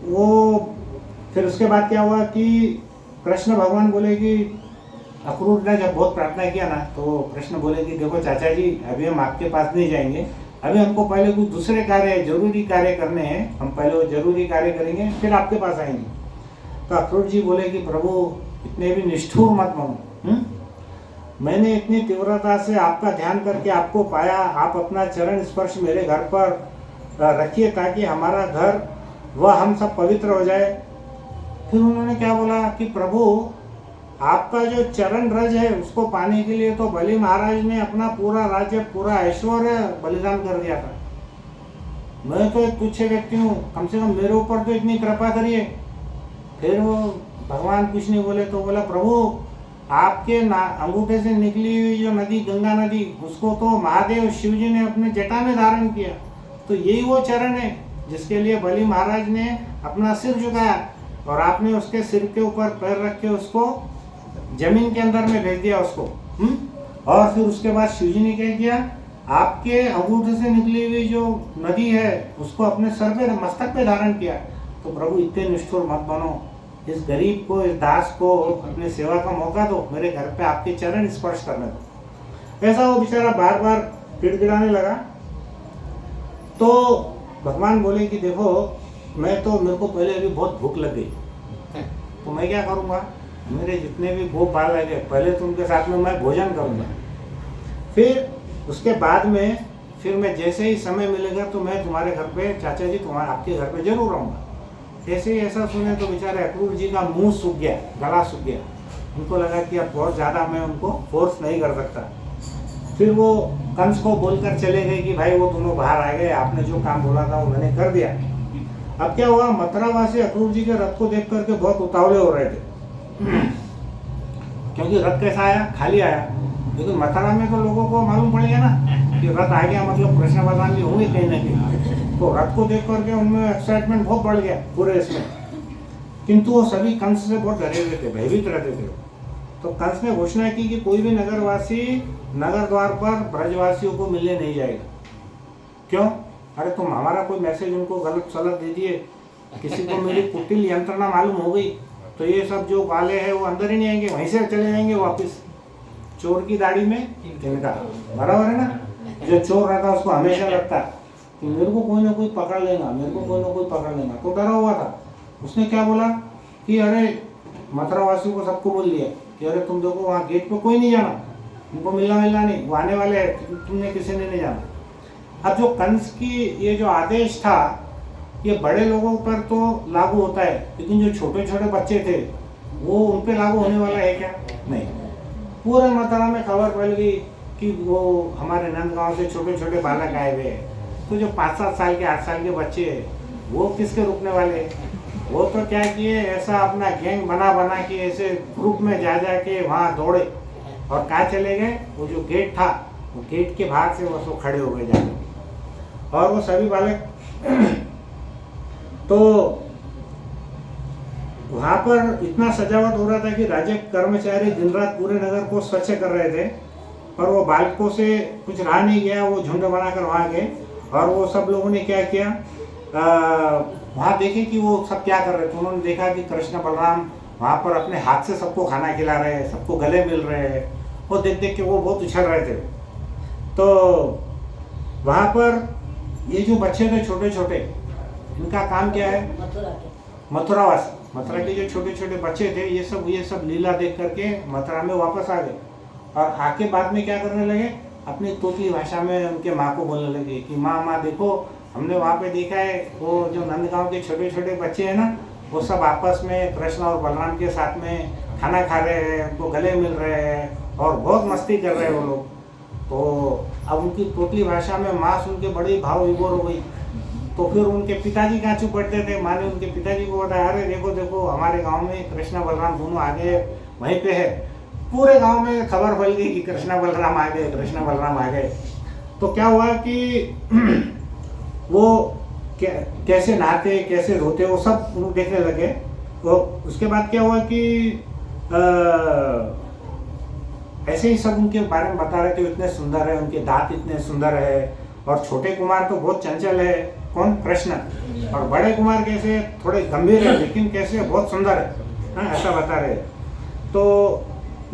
वो फिर उसके बाद क्या हुआ कि कृष्ण भगवान बोले कि अक्रूर ने जब बहुत प्रार्थना किया ना, तो कृष्ण बोले कि देखो चाचा जी, अभी हम आपके पास नहीं जाएंगे, अभी हमको पहले कुछ दूसरे कार्य, जरूरी कार्य करने हैं, हम पहले वो जरूरी कार्य करेंगे, फिर आपके पास आएंगे। तो अक्रूर जी बोले कि प्रभु इतने भी निष्ठुर मत बनो, मैंने इतनी तीव्रता से आपका ध्यान करके आपको पाया, आप अपना चरण स्पर्श मेरे घर पर रखिए, ताकि हमारा घर वह हम सब पवित्र हो जाए। फिर उन्होंने क्या बोला कि प्रभु आपका जो चरण रज है, उसको पाने के लिए तो बलि महाराज ने अपना पूरा राज्य, पूरा ऐश्वर्य बलिदान कर दिया था, मैं तो एक तुच्छ व्यक्ति हूँ, कम से कम मेरे ऊपर तो इतनी कृपा करिए। फिर वो भगवान कुछ नहीं बोले, तो बोला प्रभु आपके अंगूठे से निकली हुई जो नदी, गंगा नदी, उसको तो महादेव शिव जी ने अपने जटा में धारण किया, तो यही वो चरण है जिसके लिए बलि महाराज ने अपना सिर झुकाया, और आपने उसके सिर के ऊपर पैर रख के उसको जमीन के अंदर में भेज दिया उसको। और फिर उसके बाद शिव जी ने क्या किया, आपके अंगूठे से निकली हुई जो नदी है उसको अपने सर पे, मस्तक पे धारण किया। तो प्रभु इतने निष्ठुर मत बनो, इस गरीब को, इस दास को अपने सेवा का मौका दो, मेरे घर पे आपके चरण स्पर्श करने दो। ऐसा वो बेचारा बार बार गिड़गिड़ाने लगा। तो भगवान बोले कि देखो, मैं तो, मेरे को पहले अभी बहुत भूख लग गई, तो मैं क्या करूँगा, मेरे जितने भी गोप बालक है, पहले तो उनके साथ में मैं भोजन करूँगा, फिर उसके बाद में फिर मैं जैसे ही समय मिलेगा तो मैं तुम्हारे घर पे, चाचा जी तुम्हारे आपके घर पे जरूर आऊँगा। जैसे ही ऐसा सुने तो बेचारे अक्रूर जी का मुंह सूख गया, गला सूख गया, उनको लगा कि अब बहुत ज़्यादा मैं उनको फोर्स नहीं कर सकता। फिर वो कंस को बोलकर चले गए कि भाई वो दोनों बाहर आ गए, आपने जो काम बोला था वो मैंने कर दिया। अब क्या हुआ, मथुरावासी अक्रूर जी के रथ को देख करके बहुत उतावले हो रहे थे, क्योंकि रथ कैसा आया, खाली आया। लेकिन मथुरा में तो लोगों को मालूम पड़ गया ना कि रथ आ गया, मतलब कृष्ण भगवान भी होंगे कहीं ना कहीं। तो रथ को देख करके उनमें एक्साइटमेंट बहुत बढ़ गया पूरे इसमें। किंतु वो सभी कंस से बहुत डरे हुए थे, भयभीत रहते थे। तो कंस ने घोषणा की कि कोई भी नगरवासी नगर द्वार पर ब्रजवासियों को मिलने नहीं जाएगा। क्यों? अरे तुम हमारा कोई मैसेज उनको गलत सलत दे दिए, किसी को मेरी कुटिल यंत्रणा मालूम हो गई, तो ये सब जो वाले हैं वो अंदर ही नहीं आएंगे, वहीं से चले जाएंगे वापस। चोर की दाढ़ी में तिनका, बराबर है ना। जो चोर रहता उसको हमेशा लगता कि मेरे को कोई ना कोई पकड़ लेगा, मेरे को कोई ना कोई पकड़ लेगा, तो डरा हुआ था। उसने क्या बोला कि अरे मथुरा वासियों को सबको बोल दिया कि अरे तुम देखो वहाँ गेट पे कोई नहीं जाना, उनको मिलना नहीं, वो आने वाले हैं, तुमने किसी ने नहीं जाना। अब जो कंस की ये जो आदेश था ये बड़े लोगों पर तो लागू होता है, लेकिन जो छोटे छोटे बच्चे थे वो उन पे लागू होने वाला है क्या? नहीं। पूरे मथुरा में खबर फैल गई कि वो हमारे नंदगांव से छोटे छोटे बालक आए हुए हैं। तो जो 5-7 साल के 8 साल के बच्चे हैं वो किसके रुकने वाले? वो तो क्या किए, ऐसा अपना गैंग बना के ऐसे ग्रुप में जा के वहाँ दौड़े और कहाँ चले गए, वो जो गेट था वो गेट के बाहर से वो सब खड़े हो गए जाके। और वो सभी बालक तो वहाँ पर इतना सजावट हो रहा था कि राज्य कर्मचारी दिन रात पूरे नगर को स्वच्छ कर रहे थे, पर वो बालकों से कुछ रहा नहीं गया। वो झुंड बनाकर वहाँ गए और वो सब लोगों ने क्या किया, वहाँ देखे कि वो सब क्या कर रहे थे। उन्होंने देखा कि कृष्ण बलराम वहाँ पर अपने हाथ से सबको खाना खिला रहे हैं, सबको गले मिल रहे हैं। वो देख के वो बहुत उछल रहे थे। तो वहाँ पर ये जो बच्चे थे छोटे छोटे, इनका काम क्या है? मथुरावासी, मथुरा के जो छोटे छोटे बच्चे थे ये सब लीला देख करके मथुरा में वापस आ गए। और आके बाद में क्या करने लगे, अपनी तोतली भाषा में उनके माँ को बोलने लगे कि माँ देखो, हमने वहाँ पे देखा है वो जो नंदगांव के छोटे छोटे बच्चे हैं ना, वो सब आपस में कृष्ण और बलराम के साथ में खाना खा रहे हैं, उनको गले मिल रहे हैं और बहुत मस्ती कर रहे हैं वो लोग। तो अब उनकी तोतली भाषा में माँ सुन के बड़ी भाव विभोर हो गई। तो फिर उनके पिताजी कहाँ चुप बैठते थे। माँ ने उनके पिताजी को बताया, अरे देखो हमारे गांव में कृष्णा बलराम दोनों आगे वहीं पे है। पूरे गांव में खबर फैल गई कि कृष्णा बलराम आ गए, कृष्णा बलराम आ गए। तो क्या हुआ कि वो कैसे नहाते कैसे रोते वो सब उनको देखने लगे। तो उसके बाद क्या हुआ कि ऐसे ही सब उनके बारे में बता रहे थे, इतने सुंदर है, उनके दांत इतने सुंदर है, और छोटे कुमार तो बहुत चंचल है, कौन? कृष्ण। और बड़े कुमार कैसे, थोड़े गंभीर है लेकिन कैसे बहुत सुंदर है, हाँ ऐसा बता रहे। तो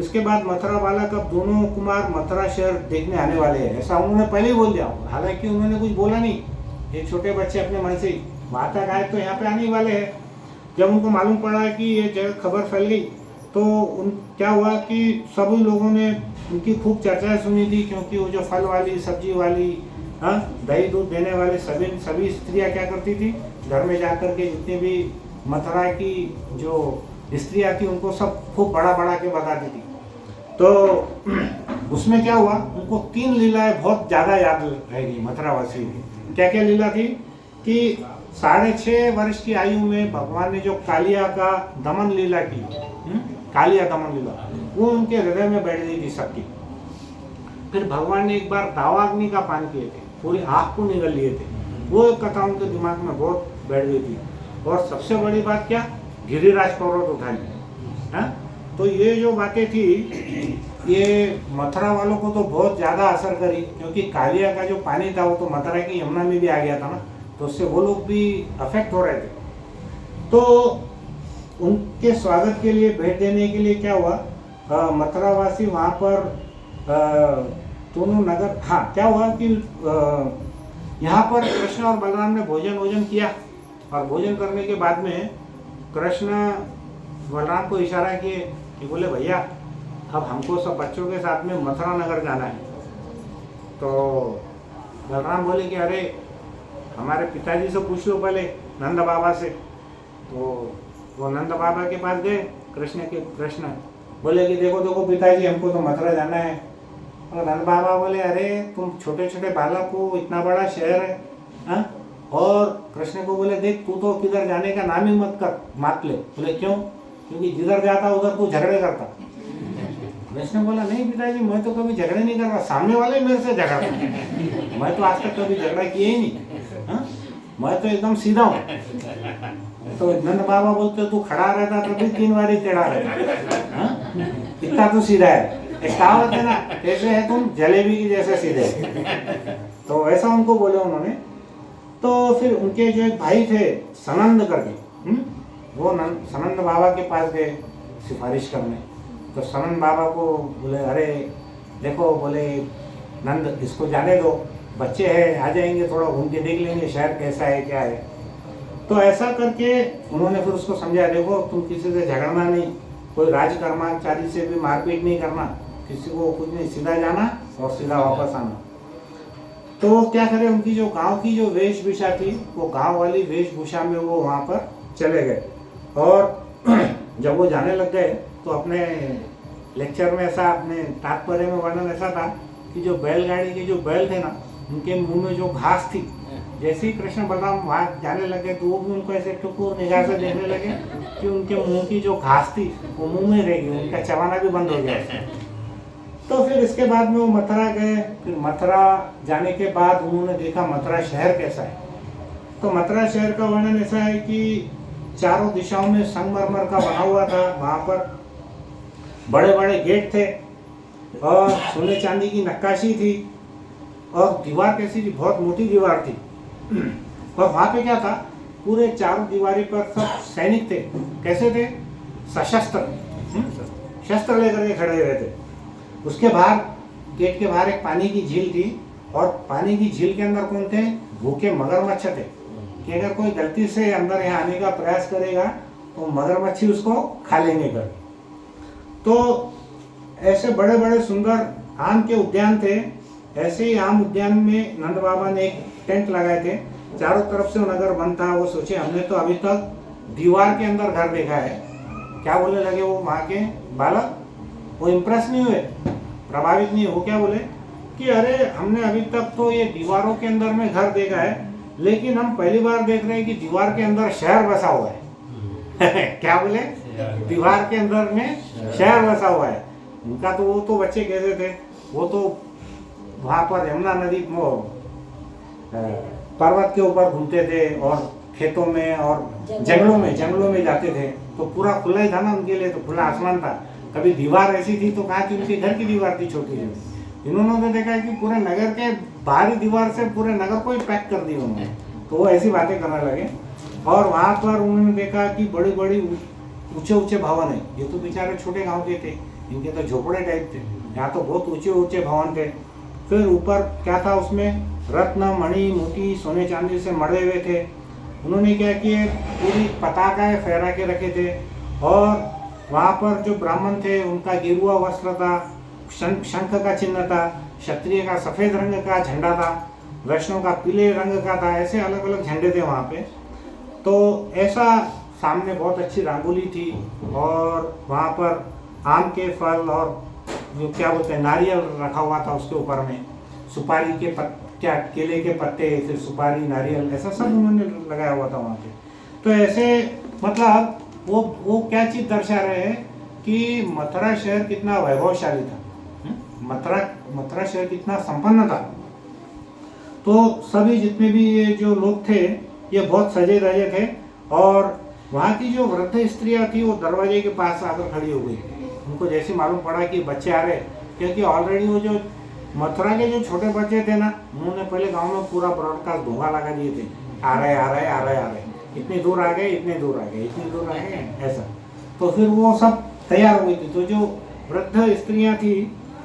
इसके बाद मथुरा बालक अब दोनों कुमार मथुरा शहर देखने आने वाले हैं, ऐसा उन्होंने पहले ही बोल दिया। हालांकि उन्होंने कुछ बोला नहीं, ये छोटे बच्चे अपने मन से ही वहाँ तक आए तो यहाँ पे आने वाले हैं। जब उनको मालूम पड़ा कि ये जगह खबर फैल गई तो क्या हुआ कि सभी लोगों ने उनकी खूब चर्चाएं सुनी थी, क्योंकि वो जो फल वाली सब्जी वाली दही दूध देने वाले सभी स्त्रियां क्या करती थी, घर में जाकर के जितनी भी मथुरा की जो स्त्रियां थी उनको सब खूब बड़ा के बताती थी। तो उसमें क्या हुआ, उनको 3 लीलाएं बहुत ज़्यादा याद रहेगी मथुरावासी की। क्या क्या लीला थी कि 6.5 वर्ष की आयु में भगवान ने जो कालिया का दमन लीला की, कालिया दमन लीला, वो उनके हृदय में बैठ गई थी सबकी। फिर भगवान ने एक बार दावाग्नि का पान किए थे, पूरी आँख को निगल लिए थे, वो एक कथा उनके दिमाग में बहुत बैठ गई थी। और सबसे बड़ी बात क्या, गिरिराज पर्वत उठा लिया। तो ये जो बातें थी ये मथुरा वालों को तो बहुत ज़्यादा असर करी, क्योंकि कालिया का जो पानी था वो तो मथुरा की यमुना में भी आ गया था ना, तो उससे वो लोग भी अफेक्ट हो रहे थे। तो उनके स्वागत के लिए, भेंट देने के लिए क्या हुआ, मथुरावासी वहाँ पर दोनों नगर, हाँ क्या हुआ कि यहाँ पर कृष्ण और बलराम ने भोजन किया, और भोजन करने के बाद में कृष्ण बलराम को इशारा किए कि बोले भैया अब हमको सब बच्चों के साथ में मथुरा नगर जाना है। तो बलराम बोले कि अरे हमारे पिताजी से पूछ लो पहले, नंद बाबा से। तो वो नंद बाबा के पास गए, कृष्ण बोले कि देखो पिताजी हमको तो मथुरा जाना है। और नंद बाबा बोले अरे तुम छोटे छोटे बालक को, इतना बड़ा शहर है, हाँ? और कृष्ण को बोले देख तू तो किधर जाने का नाम ही मत ले। बोले क्यों? क्योंकि जिधर जाता उधर तू झगड़े करता। कृष्ण बोला नहीं पिताजी मैं तो कभी झगड़े नहीं कर रहा, सामने वाले मेरे से झगड़ा, मैं तो आज तक कभी झगड़ा किए ही नहीं। हाँ? मैं तो एकदम सीधा हूँ। तो नंद बाबा बोलते तू खड़ा रहता तो भी 3 बार ही टेढ़ा रहता, हाँ? इतना तो सीधा है। एक कहावत है ना, कैसे है तुम जलेबी की जैसे सीधे। तो ऐसा उनको बोले उन्होंने। तो फिर उनके जो एक भाई थे सनंद करके, वो सनंद बाबा के पास गए सिफारिश करने। तो सनंद बाबा को बोले अरे देखो, बोले नंद इसको जाने दो, बच्चे हैं, आ जाएंगे, थोड़ा घूम के देख लेंगे शहर कैसा है क्या है। तो ऐसा करके उन्होंने फिर उसको समझाया, देखो तुम किसी से झगड़ना नहीं, कोई राजकर्मचारी से भी मारपीट नहीं करना, किसी को कुछ नहीं, सीधा जाना और सीधा वापस आना। तो क्या करें, उनकी जो गांव की जो वेशभूषा थी, वो गांव वाली वेशभूषा में वो वहाँ पर चले गए। और जब वो जाने लग गए तो अपने लेक्चर में ऐसा, अपने तात्पर्य में वर्णन ऐसा था कि जो बैलगाड़ी के जो बैल थे ना, उनके मुंह में जो घास थी, जैसे ही कृष्ण बलराम वहाँ जाने लगे तो वो भी उनको ऐसे टुकुर निगाह से देखने लगे कि उनके मुंह की जो घास थी वो मुंह में रह गई, उनका चबाना भी बंद हो गया। तो फिर इसके बाद में वो मथुरा गए। फिर मथुरा जाने के बाद उन्होंने देखा मथुरा शहर कैसा है। तो मथुरा शहर का वर्णन ऐसा है कि चारों दिशाओं में संगमरमर का बना हुआ था, वहाँ पर बड़े बड़े गेट थे और सोने चांदी की नक्काशी थी, और दीवार कैसी थी, बहुत मोटी दीवार थी। और वहाँ पे क्या था, पूरे चारों दीवारी पर सब सैनिक थे। कैसे थे? सशस्त्र, शस्त्र लेकर के खड़े हुए थे। उसके बाहर, गेट के बाहर एक पानी की झील थी, और पानी की झील के अंदर कौन थे? भूखे मगरमच्छ थे, कि अगर कोई गलती से अंदर यहाँ आने का प्रयास करेगा तो मगरमच्छी उसको खा लेंगे कर। तो ऐसे बड़े बड़े सुंदर आम के उद्यान थे। ऐसे ही आम उद्यान में नंद बाबा ने एक टेंट लगाए थे, चारों तरफ से वो नगर बंद था। वो सोचे हमने तो अभी तक दीवार के अंदर घर देखा है। क्या बोलने लगे वो वहाँ के बालक? वो इम्प्रेस नहीं हुए, प्रभावित नहीं हुए। क्या बोले कि अरे हमने अभी तक तो ये दीवारों के अंदर में घर देखा है, लेकिन हम पहली बार देख रहे हैं कि दीवार के अंदर शहर बसा हुआ है। क्या बोले? दीवार के अंदर में शहर बसा हुआ है। उनका तो वो तो बच्चे कैसे थे, वो तो वहाँ पर यमुना नदी पर्वत के ऊपर घूमते थे और खेतों में और जंगलों में जाते थे। तो पूरा खुला ही था ना उनके लिए, तो खुला आसमान था। कभी दीवार ऐसी थी तो कहाँ थी? उनके घर की दीवार थी छोटी सी। इन्होंने तो देखा कि पूरे नगर के बाहरी दीवार से पूरे नगर को ही पैक कर दिया उन्होंने। तो वो ऐसी बातें करने लगे। और वहाँ पर उन्होंने देखा कि बड़ी बड़ी ऊंचे ऊंचे भवन है। ये तो बेचारे छोटे गांव के थे, इनके तो झोपड़े टाइप थे, यहाँ तो बहुत ऊंचे ऊंचे भवन थे। फिर ऊपर क्या था, उसमें रत्न मणि मोती सोने चांदी से मढ़े हुए थे। उन्होंने क्या किए, पूरी पताकाएं फहरा के रखे थे। और वहाँ पर जो ब्राह्मण थे उनका गेरुआ वस्त्र था, शंख का चिन्ह था, क्षत्रिय का सफ़ेद रंग का झंडा था, वैष्णव का पीले रंग का था। ऐसे अलग अलग झंडे थे वहाँ पे। तो ऐसा सामने बहुत अच्छी रंगोली थी, और वहाँ पर आम के फल और जो क्या बोलते हैं नारियल रखा हुआ था, उसके ऊपर में सुपारी के क्या केले के पत्ते, फिर सुपारी, नारियल, ऐसा सब उन्होंने लगाया हुआ था वहाँ पे। तो ऐसे मतलब वो क्या चीज़ दर्शा रहे हैं कि मथुरा शहर कितना वैभवशाली था, मथुरा शहर कितना संपन्न था। तो सभी जितने भी ये जो लोग थे ये बहुत सजे धजे थे। और वहाँ की जो वृद्ध स्त्रियाँ थी वो दरवाजे के पास आकर खड़ी हो गई। उनको जैसे मालूम पड़ा कि बच्चे आ रहे, क्योंकि ऑलरेडी वो जो मथुरा के जो छोटे बच्चे थे ना, उन्होंने पहले गांव में पूरा ब्रॉडकास्ट धोखा लगा दिए थे, आ रहे, इतनी दूर आ गए, इतनी दूर आ गए, ऐसा। तो फिर वो सब तैयार हो गई थी। तो जो वृद्ध स्त्रियां थी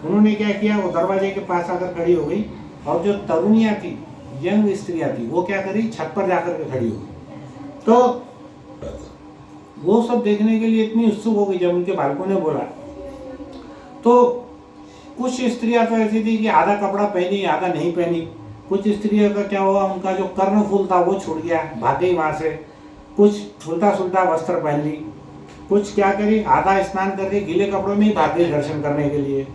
उन्होंने क्या किया, वो दरवाजे के पास आकर खड़ी हो गई। और जो तरुणियाँ थी, यंग स्त्रियाँ थी, वो क्या करी, छत पर जाकर के खड़ी हो गई। तो वो सब देखने के लिए इतनी उत्सुक हो गई। जब उनके बालकों ने बोला तो कुछ स्त्रियां तो ऐसी थी कि आधा कपड़ा पहनी, आधा नहीं पहनी। कुछ स्त्रियों का क्या हुआ, उनका जो कर्णफूल था वो छूट गया, भाग गई वहाँ से। कुछ उल्टा सुल्टा वस्त्र पहन ली। कुछ क्या करी, आधा स्नान करके गीले कपड़ों में ही भाग गई दर्शन करने के लिए।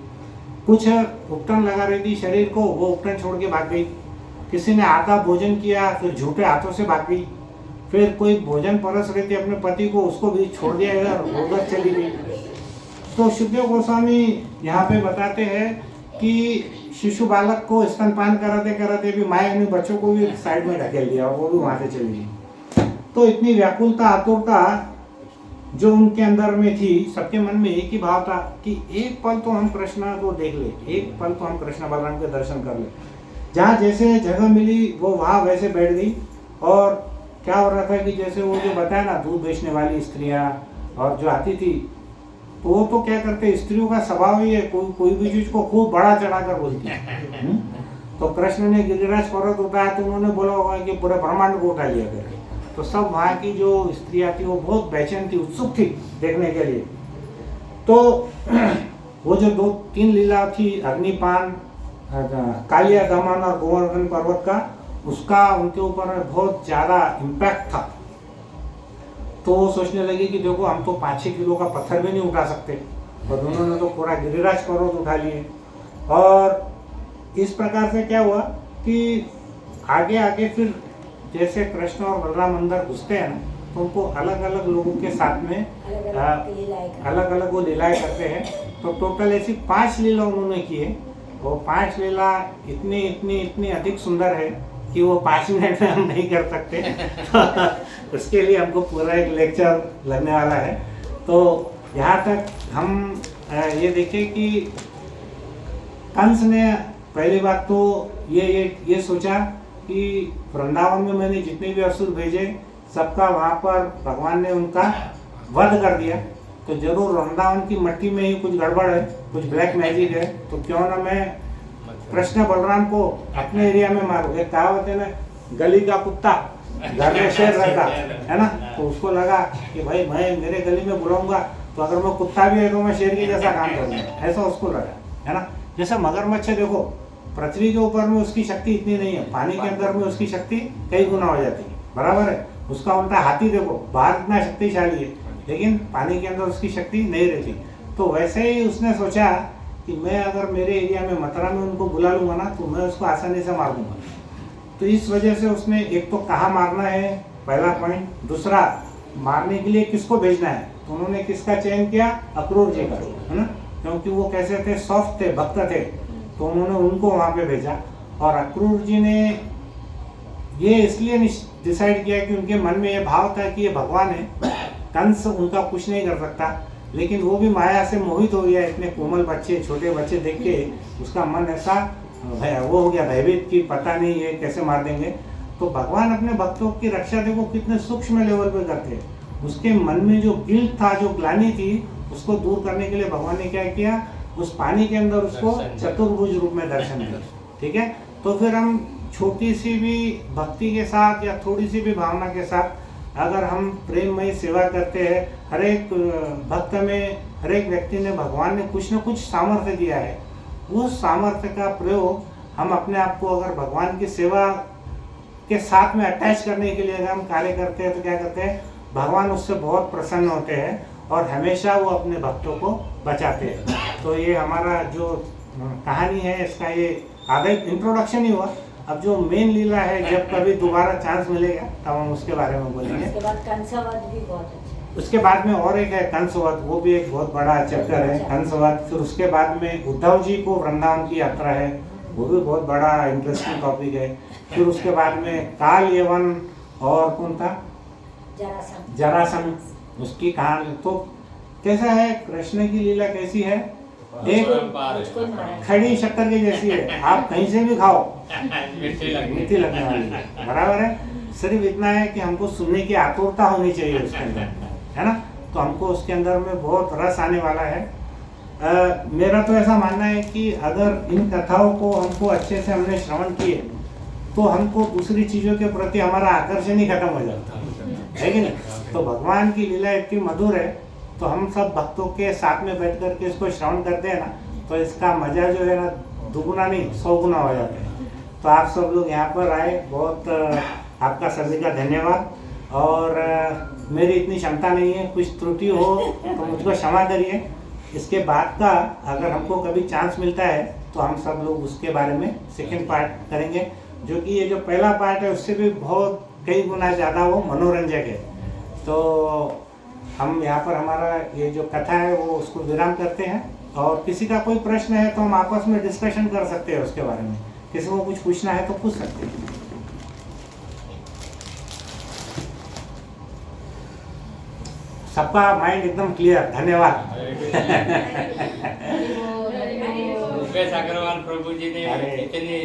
कुछ उपटन लगा रही थी शरीर को, वो उपटन छोड़ के भाग गई। किसी ने आधा भोजन किया, फिर झूठे हाथों से भाग गई। फिर कोई भोजन परस रही थी अपने पति को, उसको भी छोड़ दिया, उधर चली गई। तो शुद्धदेव गोस्वामी यहाँ पे बताते हैं कि शिशु बालक को स्तनपान कराते कराते भी माँ ने बच्चों को भी साइड में ढकेल दिया और वो भी वहाँ से चली गई। तो इतनी व्याकुलता आतुरता जो उनके अंदर में थी, सबके मन में एक ही भाव था कि एक पल तो हम कृष्ण को देख ले, एक पल तो हम कृष्ण बलराम के दर्शन कर ले। जहाँ जैसे जगह मिली वो वहाँ वैसे बैठ गई। और क्या हो रहा था कि जैसे वो जो बताया ना, दूध बेचने वाली स्त्रियाँ और जो आती थी, तो वो तो क्या करते, स्त्रियों का स्वभाव ही है, कोई भी चीज को खूब बड़ा चढ़ाकर बोलती है। तो कृष्ण ने गिरिराज पर्वत उठाया तो उन्होंने बोला होगा कि पूरे ब्रह्मांड को उठा लिया करके। तो सब वहाँ की जो स्त्रियाँ थी वो बहुत बेचैन थी, उत्सुक थी देखने के लिए। तो वो जो 2-3 लीला थी, अग्निपान, कालिया दमन और गोवर्धन पर्वत का, उसका उनके ऊपर बहुत ज़्यादा इम्पैक्ट था। तो वो सोचने लगे कि देखो हम तो 5-6 किलो का पत्थर भी नहीं उठा सकते, और उन्होंने तो पूरा गिरिराज पर्वत उठा लिए। और इस प्रकार से क्या हुआ कि आगे आगे फिर जैसे कृष्ण और बलराम अंदर घुसते हैं ना, तो उनको अलग अलग लोगों के साथ में अलग अलग वो लीलाएँ करते हैं। तो टोटल ऐसी 5 लीला उन्होंने किए। वो 5 लीला इतनी इतनी इतनी अधिक सुंदर है कि वो 5 मिनट में हम नहीं कर सकते। तो उसके लिए हमको पूरा एक लेक्चर लगने वाला है। तो यहाँ तक हम ये देखें कि कंस ने पहली बात तो ये सोचा कि वृंदावन में मैंने जितने भी असुर भेजे सबका वहाँ पर भगवान ने उनका वध कर दिया। तो जरूर वृंदावन की मट्टी में ही कुछ गड़बड़ है, कुछ ब्लैक मैजिक है। तो क्यों ना मैं कृष्ण बलराम को अपने एरिया में मारूं। एक कहावत है ना, गली का कुत्ता घर में शेर रहता है ना। तो उसको लगा कि भाई मैं मेरे गली में बुलाऊंगा तो अगर मैं कुत्ता भी है तो मैं शेर की जैसा काम करूँगा, ऐसा उसको लगा, है ना। जैसे मगरमच्छ देखो, पृथ्वी के ऊपर में उसकी शक्ति इतनी नहीं है, पानी के अंदर में उसकी शक्ति कई गुना हो जाती है, बराबर है। उसका उल्टा हाथी देखो, बाहर इतना शक्तिशाली है लेकिन पानी के अंदर उसकी शक्ति नहीं रहती। तो वैसे ही उसने सोचा कि मैं अगर मेरे एरिया में मथुरा में उनको बुला लूँगा ना तो मैं उसको आसानी से मार दूँगा। तो इस वजह से उसने एक तो कहाँ मारना है, पहला पॉइंट। दूसरा, मारने के लिए किसको भेजना है, तो उन्होंने किसका चयन किया, अक्रूर जी का, है ना। क्योंकि वो कैसे थे, सॉफ्ट थे, भक्त थे, तो उन्होंने उनको वहाँ पे भेजा। और अक्रूर जी ने ये इसलिए डिसाइड किया कि उनके मन में ये भाव था कि ये भगवान है, कंस उनका कुछ नहीं कर सकता। लेकिन वो भी माया से मोहित हो गया, इतने कोमल बच्चे, छोटे बच्चे देख के उसका मन ऐसा वो हो गया भयभीत कि पता नहीं ये कैसे मार देंगे। तो भगवान अपने भक्तों की रक्षा देखो कितने सूक्ष्म लेवल पे करते हैं। उसके मन में जो गिल्ट था, जो ग्लानि थी, उसको दूर करने के लिए भगवान ने क्या किया, उस पानी के अंदर उसको चतुर्भुज रूप में दर्शन दिया। ठीक है, तो फिर हम छोटी सी भी भक्ति के साथ या थोड़ी सी भी भावना के साथ अगर हम प्रेममय सेवा करते हैं, हर एक भक्त में, हर एक व्यक्ति ने, भगवान ने कुछ न कुछ सामर्थ्य दिया है। उस सामर्थ्य का प्रयोग हम अपने आप को अगर भगवान की सेवा के साथ में अटैच करने के लिए अगर हम कार्य करते हैं तो क्या करते हैं, भगवान उससे बहुत प्रसन्न होते हैं और हमेशा वो अपने भक्तों को बचाते हैं। तो ये हमारा जो कहानी है इसका ये आधा इंट्रोडक्शन ही हुआ। अब जो मेन लीला है, जब कभी दोबारा चांस मिलेगा तब हम उसके बारे में बोलेंगे। उसके बाद कंसवध भी बहुत अच्छा है। उसके बाद में और एक है कंसवध, वो भी एक बहुत बड़ा चैप्टर है कंसवध। फिर उसके बाद में उद्धव जी को वृंदावन की यात्रा है, वो भी बहुत बड़ा इंटरेस्टिंग टॉपिक है। फिर उसके बाद में काल यवन और कौन था, जरासंध, उसकी कहानी। तो कैसा है, कृष्ण की लीला कैसी है, एक खड़ी शक्कर की जैसी है, आप कहीं से भी खाओ मीठी लगने वाली है, बराबर है। सिर्फ इतना है कि हमको सुनने की आतुरता होनी चाहिए उसके अंदर, है ना। तो हमको उसके अंदर में बहुत रस आने वाला है। मेरा तो ऐसा मानना है कि अगर इन कथाओं को हमको अच्छे से हमने श्रवण किए तो हमको दूसरी चीज़ों के प्रति हमारा आकर्षण ही खत्म हो जाता है कि नहीं। तो भगवान की लीला इतनी मधुर है, तो हम सब भक्तों के साथ में बैठ कर के इसको श्रवण करते हैं ना, तो इसका मजा जो है ना दुगुना नहीं 100 गुना हो जाता है। तो आप सब लोग यहाँ पर आए, बहुत आपका सभी का धन्यवाद। और मेरी इतनी क्षमता नहीं है, कुछ त्रुटि हो तो मुझको क्षमा करिए। इसके बाद का अगर हमको कभी चांस मिलता है तो हम सब लोग उसके बारे में सेकंड पार्ट करेंगे, जो कि ये जो पहला पार्ट है उससे भी बहुत कई गुना ज़्यादा वो मनोरंजक है। तो हम यहाँ पर हमारा ये जो कथा है वो उसको विराम करते हैं और किसी का कोई प्रश्न है तो हम आपस में डिस्कशन कर सकते हैं उसके बारे में। किसी को कुछ पूछना है तो पूछ सकते हैं। सबका माइंड एकदम क्लियर, धन्यवाद। मुकेश अग्रवाल प्रभु जी ने अरे। इतनी